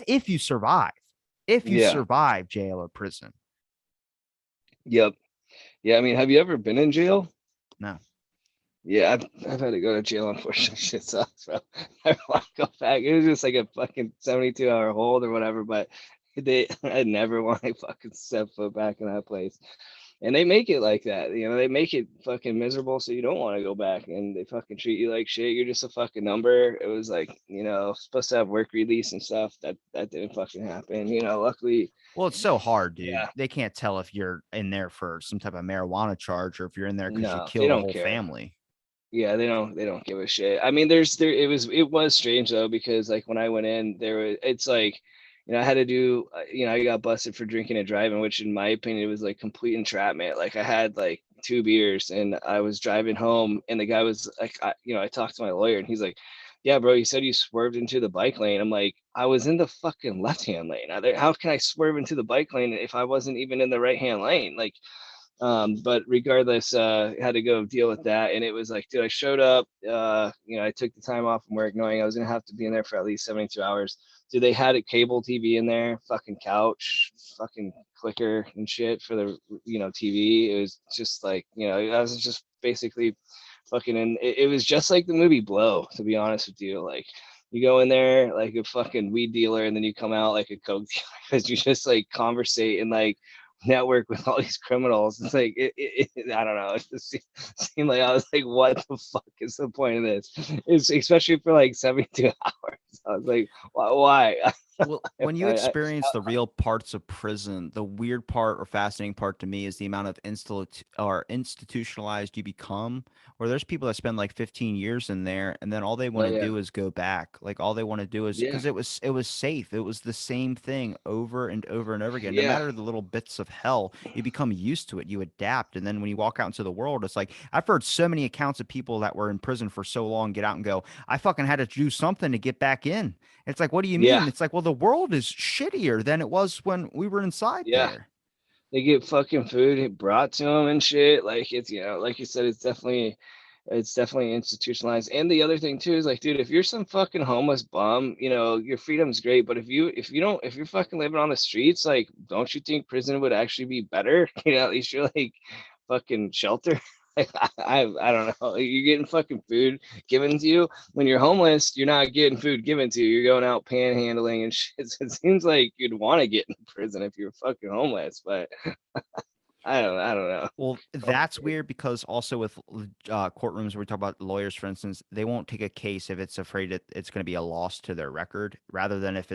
Speaker 1: if you survive. If you
Speaker 2: Yeah,
Speaker 1: survive jail or prison.
Speaker 2: yep, yeah. I mean, have you ever been in jail?
Speaker 1: No.
Speaker 2: Yeah, I've had to go to jail. Unfortunately, shit sucks, bro. I want to go back. It was just like a fucking 72-hour hold or whatever, but I never want to fucking step foot back in that place. And they make it like that, you know, they make it fucking miserable so you don't want to go back, and they fucking treat you like shit. You're just a fucking number. It was like, you know, supposed to have work release and stuff. That didn't fucking happen. You know, luckily,
Speaker 1: Well, it's so hard, dude.
Speaker 2: yeah,
Speaker 1: They can't tell if you're in there for some type of marijuana charge or if you're in there because you
Speaker 2: no, they
Speaker 1: killed a
Speaker 2: don't
Speaker 1: whole
Speaker 2: care.
Speaker 1: family.
Speaker 2: Yeah, they don't give a shit. I mean, it was strange though, because like when I went in, it's like, you know, I had to do, you know, I got busted for drinking and driving, which in my opinion it was like complete entrapment. Like I had like 2 beers and I was driving home, and the guy was like, you know, I talked to my lawyer and he's like, yeah, bro, you said you swerved into the bike lane. I'm like, I was in the fucking left hand lane. How can I swerve into the bike lane if I wasn't even in the right hand lane? Like, but regardless, had to go deal with that. And it was like, dude, I showed up, you know, I took the time off from work knowing I was going to have to be in there for at least 72 hours. Dude, they had a cable TV in there, fucking couch, fucking clicker and shit for the, you know, TV. It was just like, you know, I was just basically fucking, and it was just like the movie Blow, to be honest with you. Like, you go in there like a fucking weed dealer, and then you come out like a coke dealer because you just like conversate and like network with all these criminals. It's like I don't know. It just seemed like I was like, what the fuck is the point of this? It's especially for like 72 hours. I was like, why?
Speaker 1: Well, when you experience the real parts of prison, the weird part or fascinating part to me is the amount of institutionalized you become. Where there's people that spend like 15 years in there, and then all they want
Speaker 2: Oh
Speaker 1: to
Speaker 2: yeah,
Speaker 1: do is go back. Like all they want to do is
Speaker 2: yeah,
Speaker 1: because it was safe. It was the same thing over and over and over again. No
Speaker 2: yeah,
Speaker 1: matter the little bits of hell, you become used to it. You adapt, and then when you walk out into the world, it's like I've heard so many accounts of people that were in prison for so long get out and go, I fucking had to do something to get back in. It's like, what do you
Speaker 2: yeah,
Speaker 1: mean? It's like, well, the world is shittier than it was when we were inside
Speaker 2: yeah.
Speaker 1: there.
Speaker 2: They get fucking food brought to them and shit. Like it's, you know, like you said, it's definitely it's definitely institutionalized. And the other thing too is like, dude, if you're some fucking homeless bum, you know, your freedom's great, but if you're fucking living on the streets, like, don't you think prison would actually be better? You know, at least you're like fucking shelter. Like, I don't know. You're getting fucking food given to you. When you're homeless, you're not getting food given to you. You're going out panhandling and shit. So it seems like you'd want to get in prison if you're fucking homeless, but I don't know.
Speaker 1: Well, that's weird because also with courtrooms where we talk about lawyers, for instance, they won't take a case if it's afraid that it's going to be a loss to their record, rather than if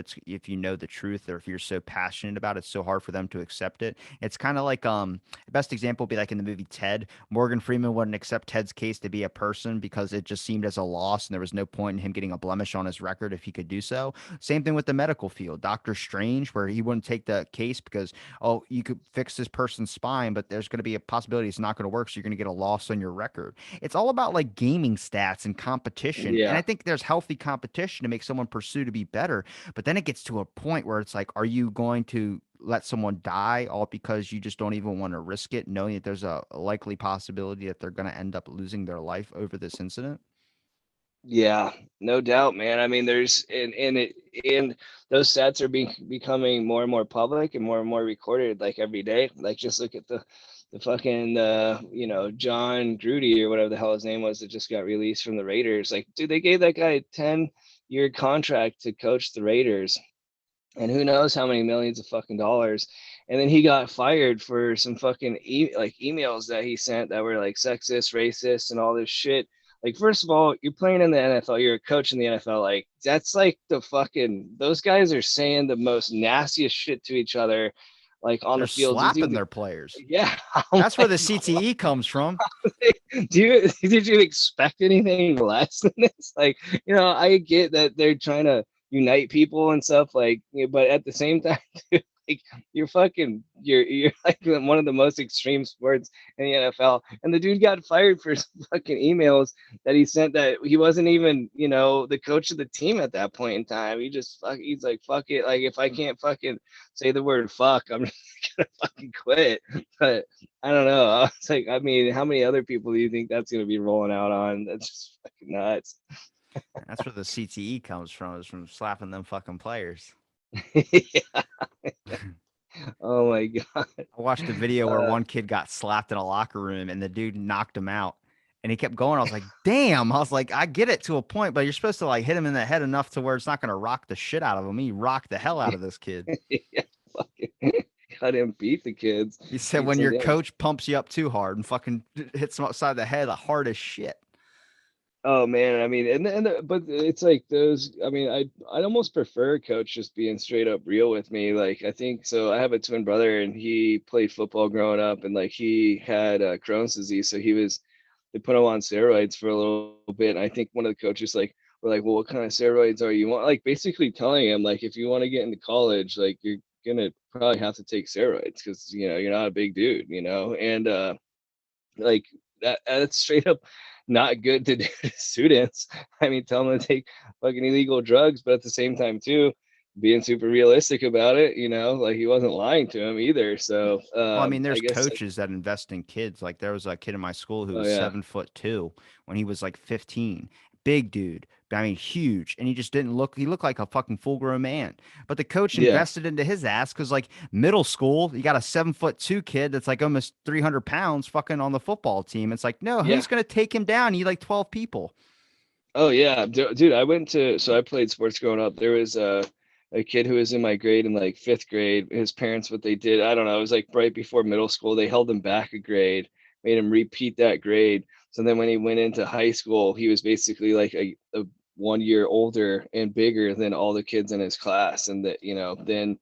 Speaker 1: you know the truth or if you're so passionate about it, it's so hard for them to accept it. It's kind of like the best example would be like in the movie Ted. Morgan Freeman wouldn't accept Ted's case to be a person because it just seemed as a loss, and there was no point in him getting a blemish on his record if he could do so. Same thing with the medical field. Doctor Strange, where he wouldn't take the case because oh, you could fix this person's spine, but there's going to be a possibility it's not going to work. So you're going to get a loss on your record. It's all about like gaming stats and competition. And I
Speaker 2: Yeah.
Speaker 1: think there's healthy competition to make someone pursue to be better. But then it gets to a point where it's like, are you going to let someone die all because you just don't even want to risk it, knowing that there's a likely possibility that they're going to end up losing their life over this incident?
Speaker 2: Yeah, no doubt, man. I mean, there's and those sets are becoming more and more public and more recorded like every day. Like just look at the fucking you know, John Grudy or whatever the hell his name was that just got released from the Raiders. Like, dude, they gave that guy a 10-year contract to coach the Raiders and who knows how many millions of fucking dollars. And then he got fired for some fucking like emails that he sent that were like sexist, racist, and all this shit. Like, first of all, you're playing in the NFL, you're a coach in the NFL. Like, that's like the fucking, those guys are saying the most nastiest shit to each other, like on
Speaker 1: They're
Speaker 2: the field. Do you
Speaker 1: slapping
Speaker 2: think,
Speaker 1: their players.
Speaker 2: yeah, oh
Speaker 1: That's
Speaker 2: my
Speaker 1: where the CTE comes from.
Speaker 2: do you did you expect anything less than this? Like, you know, I get that they're trying to unite people and stuff, like, but at the same time, dude, like you're like one of the most extreme sports in the NFL, and the dude got fired for some fucking emails that he sent that he wasn't even, you know, the coach of the team at that point in time. He's like, fuck it, like if I can't fucking say the word fuck, I'm just gonna fucking quit. But I don't know. I was like, I mean, how many other people do you think that's going to be rolling out on? That's just fucking nuts.
Speaker 1: That's where the CTE comes from, is from slapping them fucking players.
Speaker 2: Yeah. Oh my God.
Speaker 1: I watched a video where
Speaker 2: Uh,
Speaker 1: one kid got slapped in a locker room and the dude knocked him out. And he kept going. I was like, damn. I was like, I get it to a point, but you're supposed to like hit him in the head enough to where it's not going to rock the shit out of him. He rocked the hell out of this kid.
Speaker 2: yeah, fucking got him beat the kids.
Speaker 1: He said
Speaker 2: He
Speaker 1: when
Speaker 2: said,
Speaker 1: your
Speaker 2: yeah.
Speaker 1: coach pumps you up too hard and fucking hits him upside the head, the hard as shit.
Speaker 2: Oh man, I mean, but it's like those. I mean, I'd almost prefer a coach just being straight up real with me. Like, I think so. I have a twin brother, and he played football growing up, and like he had Crohn's disease, so they put him on steroids for a little bit. And I think one of the coaches like were like, well, what kind of steroids are you want? Like basically telling him like if you want to get into college, like you're gonna probably have to take steroids because you know you're not a big dude, you know, and like that's straight up not good to do to students. I mean, tell them to take fucking illegal drugs, but at the same time too, being super realistic about it, you know, like he wasn't lying to him either. So
Speaker 1: Well, I mean,
Speaker 2: I
Speaker 1: there's
Speaker 2: guess
Speaker 1: coaches that invest in kids. Like there was a kid in my school who
Speaker 2: oh
Speaker 1: was
Speaker 2: yeah.
Speaker 1: 7'2" when he was like 15. Big dude. I mean, huge. And he just didn't look, he looked like a fucking full grown man. But the coach
Speaker 2: Yeah.
Speaker 1: invested into his ass because, like, middle school, you got a 7'2" kid that's like almost 300 pounds fucking on the football team. It's like, no,
Speaker 2: Yeah.
Speaker 1: who's going to take him down? You need like 12 people.
Speaker 2: Oh yeah, dude. I went to so I played sports growing up. There was a kid who was in my grade in like fifth grade. His parents, what they did, I don't know. It was like right before middle school. They held him back a grade, made him repeat that grade. So then when he went into high school, he was basically like a 1 year older and bigger than all the kids in his class. And that, you know, then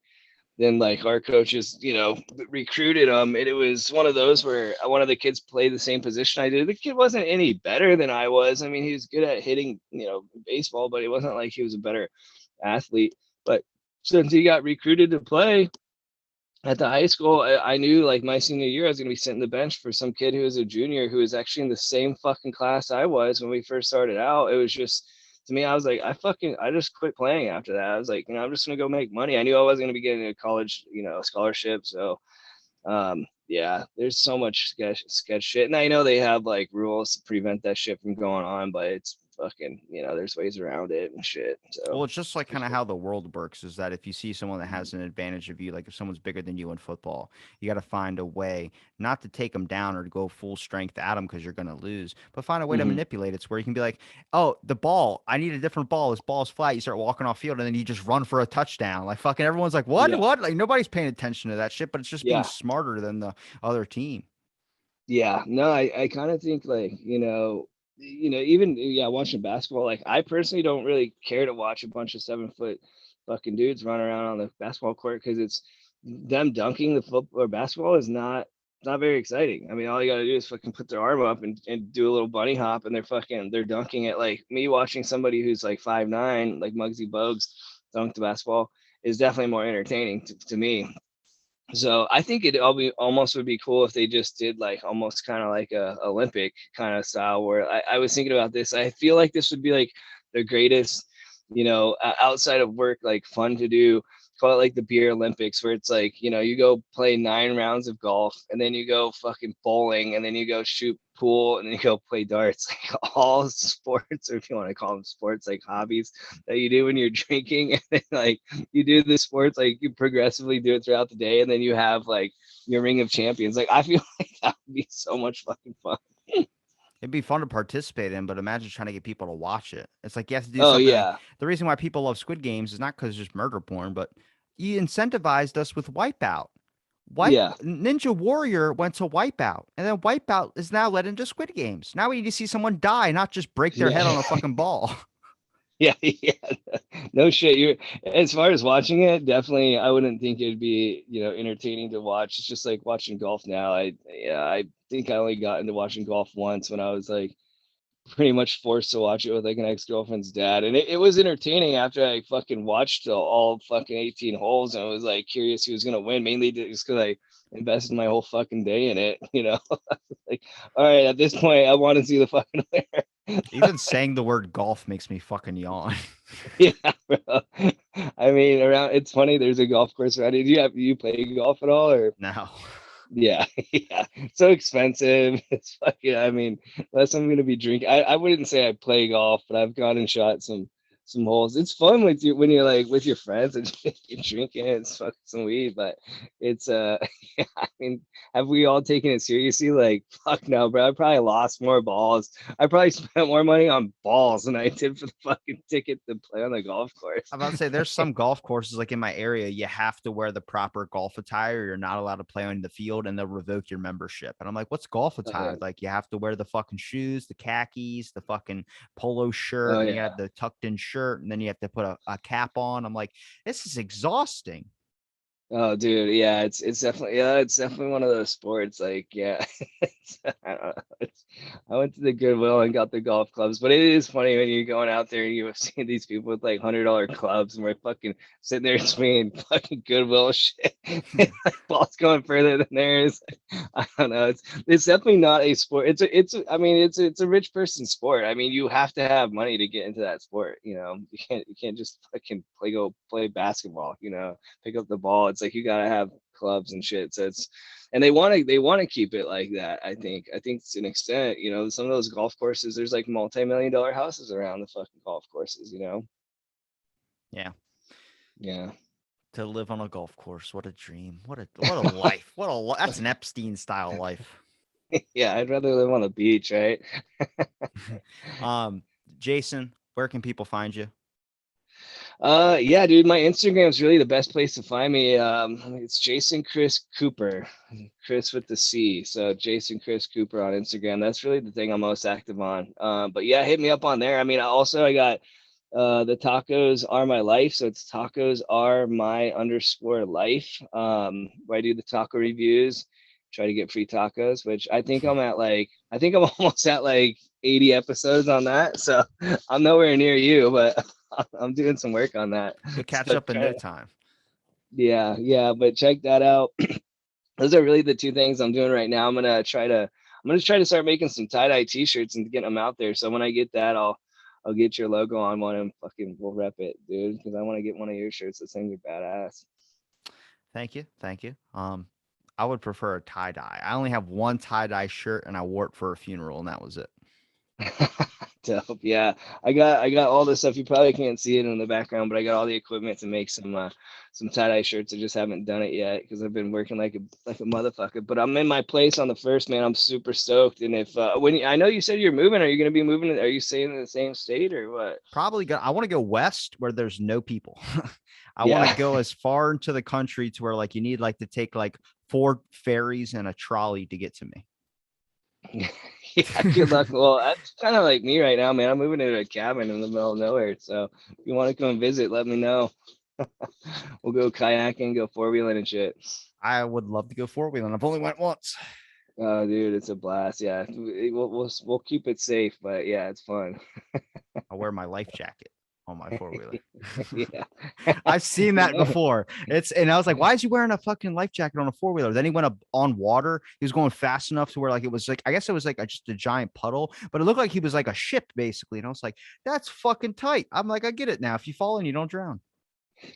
Speaker 2: like our coaches, you know, recruited him, and it was one of those where one of the kids played the same position I did. The kid wasn't any better than I was. I mean, he was good at hitting, you know, baseball, but he wasn't like he was a better athlete. But since he got recruited to play at the high school, I knew like my senior year I was going to be sitting the bench for some kid who was a junior who was actually in the same fucking class I was when we first started out. It was just, to me, I was like, I just quit playing after that. I was like, you know, I'm just gonna go make money. I knew I wasn't gonna be getting a college, you know, scholarship. So yeah, there's so much sketch shit, and I know they have like rules to prevent that shit from going on, but it's fucking, there's ways around it and shit. So
Speaker 1: Well, it's just like
Speaker 2: for
Speaker 1: kind of
Speaker 2: sure.
Speaker 1: how the world works is that if you see someone that has an advantage of you, like if someone's bigger than you in football, you got to find a way not to take them down or to go full strength at them because you're going to lose, but find a way to
Speaker 2: Hmm.
Speaker 1: manipulate it. It's where you can be like, oh, the ball, I need a different ball. This ball's flat. You start walking off field and then you just run for a touchdown. Like fucking everyone's like, what?
Speaker 2: Yeah,
Speaker 1: What? Like nobody's paying attention to that shit, but it's just being
Speaker 2: yeah,
Speaker 1: smarter than the other team.
Speaker 2: yeah. No, I kind of think like, even yeah, watching basketball, like I personally don't really care to watch a bunch of 7 foot fucking dudes run around on the basketball court because it's them dunking the football or basketball is not very exciting. I mean, all you gotta do is fucking put their arm up and do a little bunny hop and they're dunking it. Like me watching somebody who's like 5'9", like Muggsy Bogues dunk the basketball is definitely more entertaining to me. So I think it all be almost would be cool if they just did like almost kind of like a Olympic kind of style where I was thinking about this. I feel like this would be like the greatest, outside of work, like fun to do. Call it like the beer Olympics, where it's like, you go play 9 rounds of golf and then you go fucking bowling and then you go shoot pool and then you go play darts. Like all sports, or if you want to call them sports, like hobbies that you do when you're drinking. And then like you do the sports, like you progressively do it throughout the day, and then you have like your ring of champions. Like I feel like that would be so much fucking fun.
Speaker 1: It'd be fun to participate in, but imagine trying to get people to watch it. It's like you have to do
Speaker 2: Oh
Speaker 1: something. Like,
Speaker 2: yeah,
Speaker 1: the reason why people love Squid Games is not because it's just murder porn, but you incentivized us with Wipeout.
Speaker 2: yeah,
Speaker 1: Ninja Warrior went to Wipeout, and then Wipeout is now led into Squid Games. Now we need to see someone die, not just break their head
Speaker 2: yeah,
Speaker 1: on a fucking ball.
Speaker 2: yeah, yeah. No shit. You As far as watching it, definitely, I wouldn't think it'd be entertaining to watch. It's just like watching golf now. I think I only got into watching golf once when I was like pretty much forced to watch it with like an ex-girlfriend's dad, and it was entertaining after I fucking watched all fucking 18 holes, and I was like curious who was gonna win, mainly just because I invested my whole fucking day in it. Like, all right, at this point I want to see the fucking winner.
Speaker 1: Even saying the word golf makes me fucking yawn.
Speaker 2: Yeah, bro. I mean, around it's funny, there's a golf course around. Do you play golf at all, or?
Speaker 1: No.
Speaker 2: Yeah, yeah. So expensive. It's fucking, I mean, unless I'm gonna be drinking. I wouldn't say I play golf, but I've gone and shot some holes. It's fun with you when you're like with your friends and you're drinking and it's fucking some weed, but it's yeah, I mean, have we all taken it seriously? Like, fuck no, bro. I probably lost more balls. I probably spent more money on balls than I did for the fucking ticket to play on the golf course.
Speaker 1: I'm about to say there's some golf courses like in my area, you have to wear the proper golf attire. You're not allowed to play on the field and they'll revoke your membership. And I'm like, what's golf attire?
Speaker 2: Uh,
Speaker 1: Like you have to wear the fucking shoes, the khakis, the fucking polo shirt,
Speaker 2: oh
Speaker 1: and then you
Speaker 2: yeah.
Speaker 1: have the tucked in shirt, and then you have to put a cap on. I'm like, this is exhausting.
Speaker 2: Oh, dude, yeah, it's definitely one of those sports. Like, yeah, I don't know. I went to the Goodwill and got the golf clubs, but it is funny when you're going out there and you see these people with like $100 clubs, and we're fucking sitting there swinging fucking Goodwill shit, and like balls going further than theirs. I don't know. It's definitely not a sport. I mean, it's a rich person sport. I mean, you have to have money to get into that sport. You can't just fucking play basketball. Pick up the ball. It's like you gotta have clubs and shit. So and they want to keep it like that. I think to an extent, some of those golf courses, there's like multi-million-dollar houses around the fucking golf courses.
Speaker 1: Yeah.
Speaker 2: Yeah.
Speaker 1: To live on a golf course. What a dream. What a life. That's an Epstein style life.
Speaker 2: Yeah, I'd rather live on the beach, right?
Speaker 1: um, Jason, where can people find you?
Speaker 2: Yeah, dude, my Instagram's really the best place to find me. It's Jason Chris Cooper, Chris with the C. So Jason Chris Cooper on Instagram. That's really the thing I'm most active on. But yeah, hit me up on there. I mean, I got the tacos are my life. So it's tacos are my underscore life. Where I do the taco reviews, try to get free tacos, which I think I'm almost at like 80 episodes on that. So I'm nowhere near you, but I'm doing some work on that.
Speaker 1: You'll catch
Speaker 2: So
Speaker 1: up in no time.
Speaker 2: yeah, yeah, but check that out. Those are really the two things I'm doing right now. I'm gonna try to start making some tie-dye t-shirts and get them out there. So when I get that, I'll get your logo on one and fucking we'll rep it, dude. Because I want to get one of your shirts. Those things are badass.
Speaker 1: Thank you. Thank you. I would prefer a tie dye. I only have one tie dye shirt, and I wore it for a funeral, and that was it.
Speaker 2: Dope. Yeah. I got all the stuff. You probably can't see it in the background, but I got all the equipment to make some tie-dye shirts. I just haven't done it yet because I've been working like a motherfucker. But I'm in my place on the first, man. I'm super stoked. And if I know you said you're moving, are you gonna be moving? Are you staying in the same state or what?
Speaker 1: Probably go. I want to go west where there's no people. I want to
Speaker 2: Yeah.
Speaker 1: go as far into the country to where like you need like to take like 4 ferries and a trolley to get to me.
Speaker 2: Yeah, good luck. Well, that's kind of like me right now, man. I'm moving into a cabin in the middle of nowhere. So if you want to come visit, let me know. We'll go kayaking, go four-wheeling and shit.
Speaker 1: I would love to go 4 wheeling. I've only went once.
Speaker 2: Oh, dude, it's a blast. Yeah, we'll keep it safe, but yeah, it's fun.
Speaker 1: I'll wear my life jacket on my 4 wheeler.
Speaker 2: Yeah.
Speaker 1: I've seen that
Speaker 2: No.
Speaker 1: before. And I was like, why is he wearing a fucking life jacket on a 4 wheeler? Then he went up on water. He was going fast enough to where like it was like I guess it was like just a giant puddle, but it looked like he was like a ship basically. And I was like, that's fucking tight. I'm like, I get it now. If you fall in, you don't drown.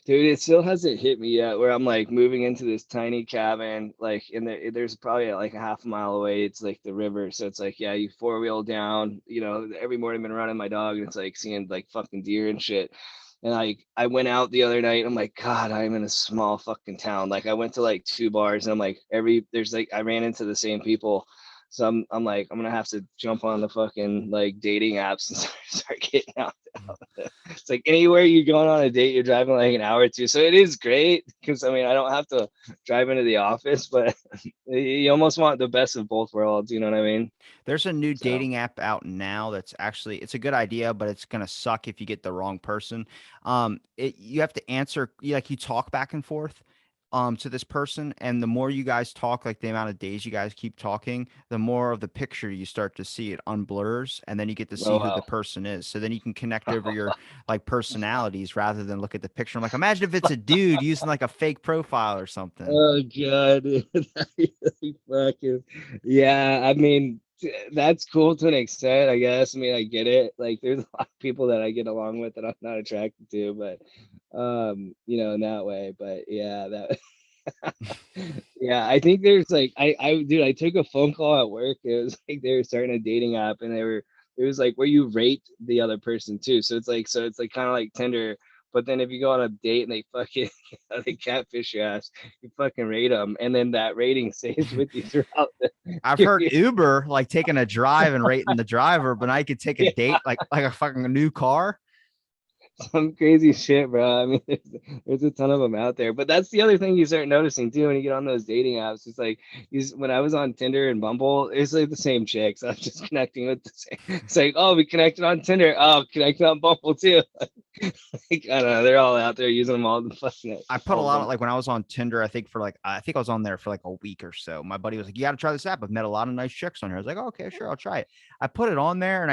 Speaker 2: Dude, it still hasn't hit me yet where I'm like moving into this tiny cabin, like there's probably like a half a mile away. It's like the river. So it's like, yeah, you four-wheel down, every morning I've been running my dog and it's like seeing like fucking deer and shit. And I went out the other night. I'm like, God, I'm in a small fucking town. Like I went to like 2 bars and I'm like there's like I ran into the same people. So I'm like, I'm gonna have to jump on the fucking like dating apps and start getting out. It's like anywhere you're going on a date, you're driving like an hour or two. So it is great because I mean I don't have to drive into the office, but you almost want the best of both worlds. You know what I mean?
Speaker 1: There's a new
Speaker 2: So
Speaker 1: dating app out now that's actually it's a good idea, but it's gonna suck if you get the wrong person. You have to answer you talk back and forth to this person, and the more you guys talk, like the amount of days you guys keep talking, the more of the picture you start to see. It unblurs, and then you get to see
Speaker 2: oh
Speaker 1: who the
Speaker 2: wow.
Speaker 1: person is. So then you can connect over your like personalities rather than look at the picture. I'm like, imagine if it's a dude using like a fake profile or something.
Speaker 2: Oh god, fucking yeah. I mean, that's cool to an extent, I guess. I mean, I get it. Like, there's a lot of people that I get along with that I'm not attracted to, but in that way. But yeah, that yeah, I think there's like dude, I took a phone call at work. It was like they were starting a dating app and it was like where you rate the other person too. So it's like kind of like Tinder, but then if you go on a date and they fucking they catfish your ass, you fucking rate them, and then that rating stays with you throughout the
Speaker 1: I've heard
Speaker 2: period.
Speaker 1: Uber like taking a drive and rating the driver, but I could take a
Speaker 2: Yeah,
Speaker 1: date like a fucking new car.
Speaker 2: some crazy shit, bro. I mean, there's a ton of them out there. But that's the other thing you start noticing too when you get on those dating apps. It's like when I was on Tinder and Bumble, it's like the same chicks. I'm just connecting with the same. It's like, oh, we connected on Tinder. Oh, connected on Bumble too. Like, I don't know. They're all out there using them all the fucking
Speaker 1: I put a
Speaker 2: all of
Speaker 1: lot of
Speaker 2: them.
Speaker 1: like when I was on Tinder, I think I was on there for like a week or so. My buddy was like, "You got to try this app. I've met a lot of nice chicks on here." I was like, oh, "Okay, sure, I'll try it." I put it on there, and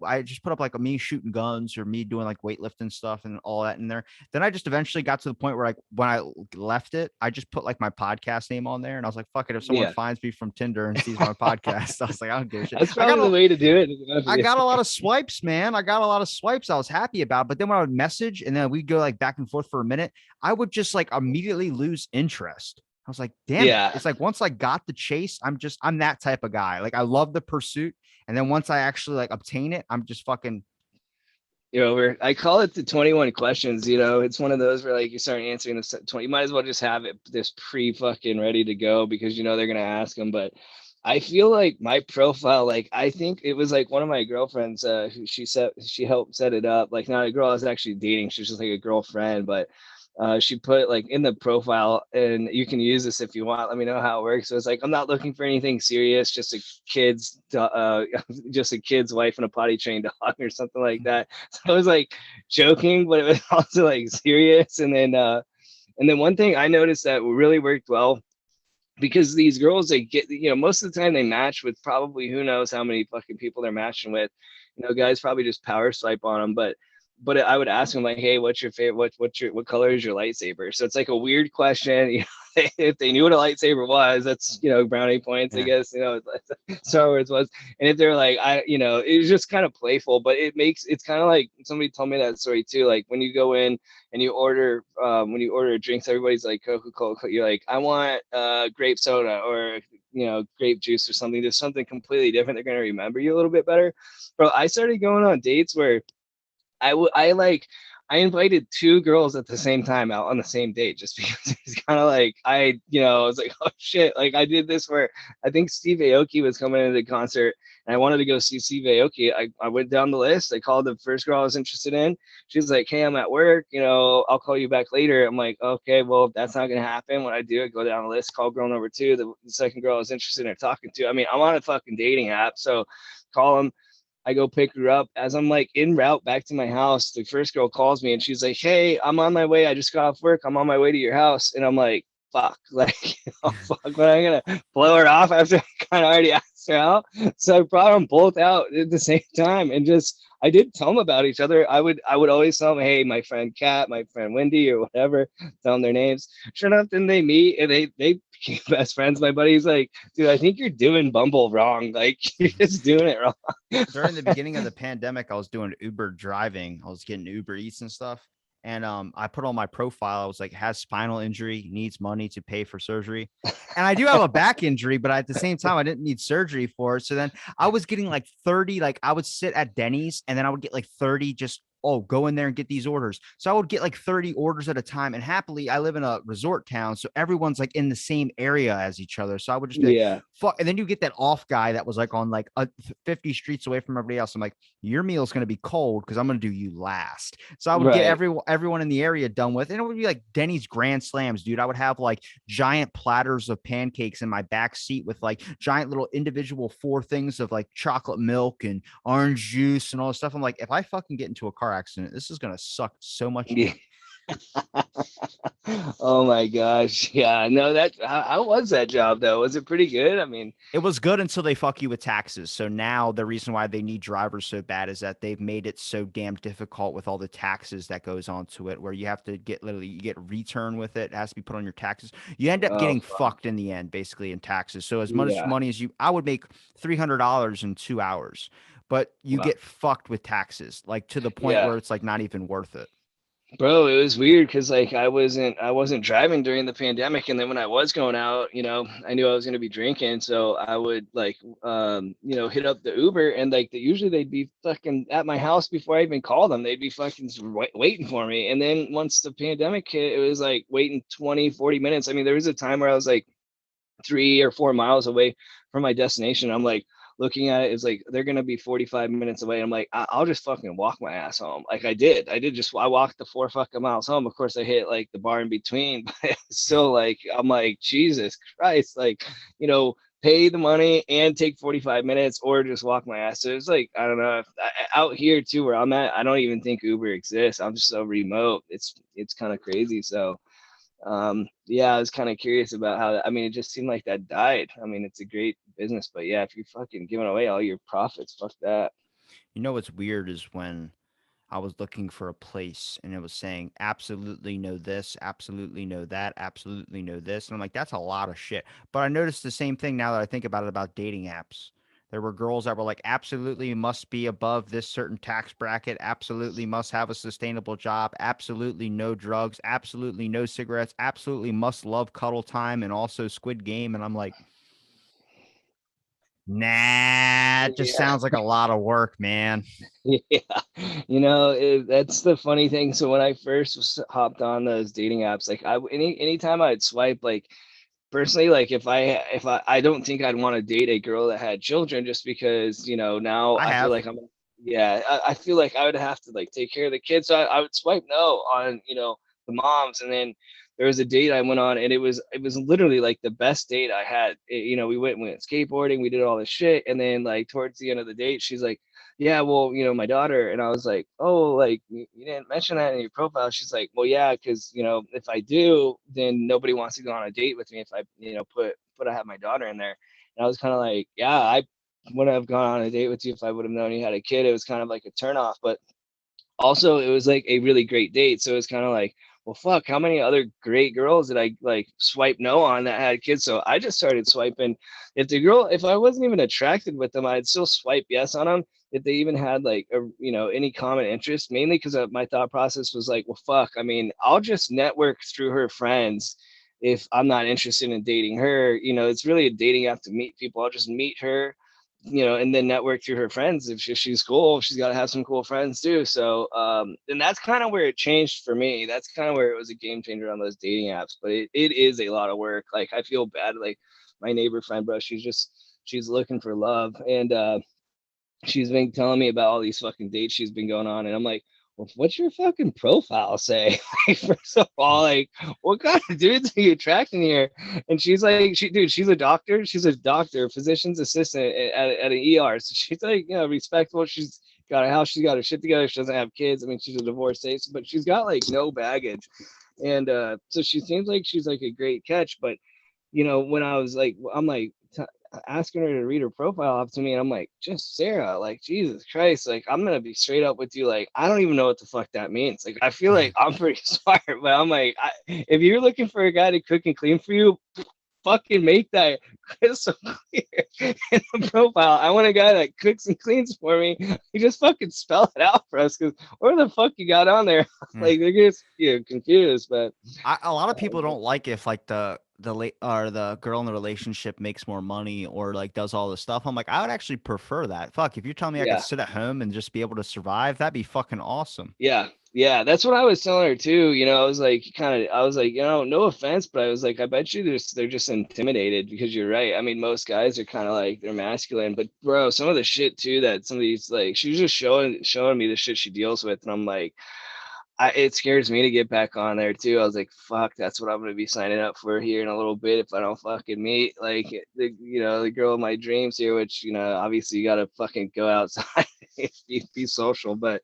Speaker 1: I just put up like me shooting guns or me doing like weightlifting stuff and all that in there. Then I just eventually got to the point where like when I left it, I just put like my podcast name on there, and I was like, "Fuck it." If someone
Speaker 2: Yeah,
Speaker 1: finds me from Tinder and sees my podcast, I was like, "I don't give a shit."
Speaker 2: that's probably the way to do it. To be honest
Speaker 1: I
Speaker 2: with
Speaker 1: got
Speaker 2: you.
Speaker 1: a lot of swipes, man. I got a lot of swipes I was happy about. But then when I would message and then we'd go like back and forth for a minute, I would just like immediately lose interest. I was like, damn it.
Speaker 2: Yeah,
Speaker 1: It's like once I got the chase, I'm that type of guy. Like I love the pursuit. And then once I actually like obtain it, I'm just fucking
Speaker 2: I call it the 21 questions. It's one of those where like you start answering the 20. You might as well just have it this pre fucking ready to go because they're gonna ask them. But I feel like my profile, like I think it was like one of my girlfriends, who she helped set it up. Like not a girl I was actually dating, she was just like a girlfriend, but she put like in the profile, and you can use this if you want. Let me know how it works. So it's like I'm not looking for anything serious, just a kid's wife and a potty trained dog or something like that. So I was like joking, but it was also like serious. And then one thing I noticed that really worked well because these girls they get most of the time they match with probably who knows how many fucking people they're matching with. Guys probably just power swipe on them, but but I would ask them like, hey, what's your favorite, what color is your lightsaber? So it's like a weird question. If they knew what a lightsaber was, that's, brownie points, I
Speaker 1: Yeah.
Speaker 2: guess, Star Wars was. And if they're like, it was just kind of playful, but it's kind of like, somebody told me that story too. Like when you go in and when you order drinks, everybody's like Coca-Cola. You're like, I want grape soda, or grape juice or something. There's something completely different. They're gonna remember you a little bit better. Bro, I started going on dates where I invited two girls at the same time out on the same date, just because it's kind of like I was like, oh shit, like I did this where I think Steve Aoki was coming into the concert, and I wanted to go see Steve Aoki. I went down the list. I called the first girl I was interested in. She's like, hey, I'm at work, I'll call you back later. I'm like, okay, well, if that's not gonna happen. When I do, I go down the list, call girl number two, the second girl I was interested in talking to. I mean, I'm on a fucking dating app, so call them. I go pick her up. As I'm like en route back to my house, the first girl calls me and she's like, hey, I'm on my way. I just got off work. I'm on my way to your house. And I'm like, fuck, like, fuck, but I'm gonna blow her off after I kind of already asked her out. So I brought them both out at the same time, and just I did tell them about each other. I would always tell them, hey, my friend Kat, my friend Wendy, or whatever, tell them their names. Sure enough, then they meet and they became best friends. My buddy's like, dude, I think you're doing Bumble wrong. Like you're just doing it wrong.
Speaker 1: During the beginning of the pandemic, I was doing Uber driving. I was getting Uber Eats and stuff. And I put on my profile, I was like, has spinal injury, needs money to pay for surgery. And I do have a back injury, but at the same time, I didn't need surgery for it. So then I was getting like 30, like I would sit at Denny's and then I would get like 30 just, oh, go in there and get these orders. So I would get like 30 orders at a time. And happily, I live in a resort town. So everyone's like in the same area as each other. So I would just be like,
Speaker 2: Yeah.
Speaker 1: fuck. And then you get that off guy that was like on like 50 streets away from everybody else. I'm like, your meal's going to be cold because I'm going to do you last. So I would get
Speaker 2: Right.
Speaker 1: everyone in the area done with. And it would be like Denny's Grand Slams, dude. I would have like giant platters of pancakes in my back seat with like giant little individual four things of like chocolate milk and orange juice and all this stuff. I'm like, if I fucking get into a car accident, this is going to suck so much
Speaker 2: Yeah.
Speaker 1: dick.
Speaker 2: Oh my gosh. Yeah. No, how was that job though? Was it pretty good? I mean,
Speaker 1: It was good until they fuck you with taxes. So now the reason why they need drivers so bad is that they've made it so damn difficult with all the taxes that goes onto it, where you have to get literally you get return with it. It has to be put on your taxes. You end up
Speaker 2: oh
Speaker 1: getting
Speaker 2: fuck.
Speaker 1: fucked in the end, basically in taxes. So as much
Speaker 2: Yeah.
Speaker 1: money as I would make $300 in 2 hours, but you
Speaker 2: Wow.
Speaker 1: get fucked with taxes, like to the point
Speaker 2: Yeah.
Speaker 1: where it's like not even worth it.
Speaker 2: Bro, it was weird because like I wasn't driving during the pandemic, and then when I was going out, I knew I was gonna be drinking, so I would like hit up the Uber, and like usually they'd be fucking at my house before I even called them. They'd be fucking waiting for me. And then once the pandemic hit, it was like waiting 20, 40 minutes. I mean, there was a time where I was like 3 or 4 miles away from my destination. I'm like looking at it, it's like they're gonna be 45 minutes away. I'm like, I'll just fucking walk my ass home. Like I walked the 4 fucking miles home. Of course, I hit like the bar in between, but it's still like I'm like Jesus Christ, like pay the money and take 45 minutes or just walk my ass. So it's like I don't know if out here too where I'm at, I don't even think Uber exists. I'm just so remote. It's kind of crazy. So yeah, I was kind of curious about how I mean, it just seemed like that died. I mean, it's a great business, but yeah, if you're fucking giving away all your profits, fuck that.
Speaker 1: You know what's weird is when I was looking for a place and it was saying absolutely no this, absolutely no that, absolutely no this. And I'm like, that's a lot of shit. But I noticed the same thing now that I think about it about dating apps. There were girls that were like, absolutely must be above this certain tax bracket, absolutely must have a sustainable job, absolutely no drugs, absolutely no cigarettes, absolutely must love cuddle time and also Squid Game. And I'm like, nah, it just
Speaker 2: Yeah,
Speaker 1: sounds like a lot of work, man.
Speaker 2: yeah. That's the funny thing. So when I first hopped on those dating apps, like anytime I'd swipe, like personally, like if I don't think I'd want to date a girl that had children, just because now
Speaker 1: I
Speaker 2: I feel
Speaker 1: have.
Speaker 2: like yeah, I feel like I would have to like take care of the kids, so I would swipe no on the moms. And then there was a date I went on, and it was literally like the best date I had. We went skateboarding, we did all this shit, and then like towards the end of the date, she's like, yeah, well, my daughter. And I was like, oh, like you didn't mention that in your profile. She's like, well, yeah, because if I do, then nobody wants to go on a date with me if I put I have my daughter in there. And I was kind of like, yeah, I wouldn't have gone on a date with you if I would have known you had a kid. It was kind of like a turnoff. But also it was like a really great date. So it's kind of like, well, fuck, how many other great girls did I like swipe no on that had kids? So I just started swiping. If I wasn't even attracted with them, I'd still swipe yes on them. If they even had like any common interest, mainly because my thought process was like, well, fuck, I mean, I'll just network through her friends. If I'm not interested in dating her, it's really a dating app to meet people. I'll just meet her, and then network through her friends. If she's cool, she's got to have some cool friends too. So, and that's kind of where it changed for me. That's kind of where it was a game changer on those dating apps. But it is a lot of work. Like, I feel bad. Like, my neighbor friend, bro, she's looking for love. And she's been telling me about all these fucking dates she's been going on. And I'm like, well, what's your fucking profile say? Like, first of all, like, what kind of dudes are you attracting here? And she's like, she's a doctor. She's a doctor, physician's assistant at an ER. So she's like, respectful. She's got a house. She's got her shit together. She doesn't have kids. I mean, she's a divorcee, but she's got like no baggage. And so she seems like she's like a great catch. But, when I was like, I'm like, asking her to read her profile off to me, and I'm like, just Sarah, like, Jesus Christ, like, I'm gonna be straight up with you, like, I don't even know what the fuck that means. Like, I feel like I'm pretty smart, but I'm like, if you're looking for a guy to cook and clean for you, fucking make that crystal clear in the profile. I want a guy that cooks and cleans for me. You just fucking spell it out for us, because where the fuck you got on there? Like, they're just confused. But
Speaker 1: A lot of people don't like if like the late or the girl in the relationship makes more money or like does all this stuff. I'm like, I would actually prefer that. Fuck, if you're telling me I could
Speaker 2: yeah.
Speaker 1: sit at home and just be able to survive, that'd be fucking awesome.
Speaker 2: Yeah, that's what I was telling her too. I was like, no offense, but I was like, I bet you they're just intimidated, because you're right. I mean, most guys are kind of like, they're masculine, but bro, some of the shit too that some of these, like, she was just showing me the shit she deals with, and I'm like, it scares me to get back on there too. I was like, fuck, that's what I'm gonna be signing up for here in a little bit if I don't fucking meet like the girl of my dreams here, which obviously you gotta fucking go outside, be social, but.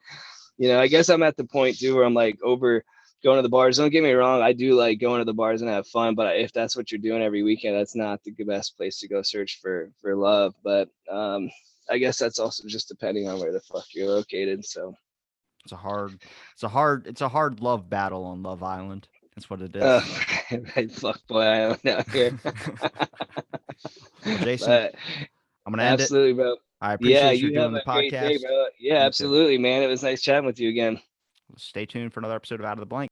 Speaker 2: I guess I'm at the point too where I'm like over going to the bars. Don't get me wrong, I do like going to the bars and have fun, but if that's what you're doing every weekend, that's not the best place to go search for love. But I guess that's also just depending on where the fuck you're located. So
Speaker 1: It's a hard love battle on Love Island. That's what it
Speaker 2: uh,
Speaker 1: is.
Speaker 2: fuck boy island out here.
Speaker 1: Well, Jason,
Speaker 2: But
Speaker 1: I'm gonna end it.
Speaker 2: absolutely, bro.
Speaker 1: I
Speaker 2: Yeah,
Speaker 1: appreciate you
Speaker 2: you have
Speaker 1: doing the
Speaker 2: a great day,
Speaker 1: podcast.
Speaker 2: bro. Yeah,
Speaker 1: You too.
Speaker 2: absolutely, man. It was nice chatting with you again.
Speaker 1: Stay tuned for another episode of Out of the Blank.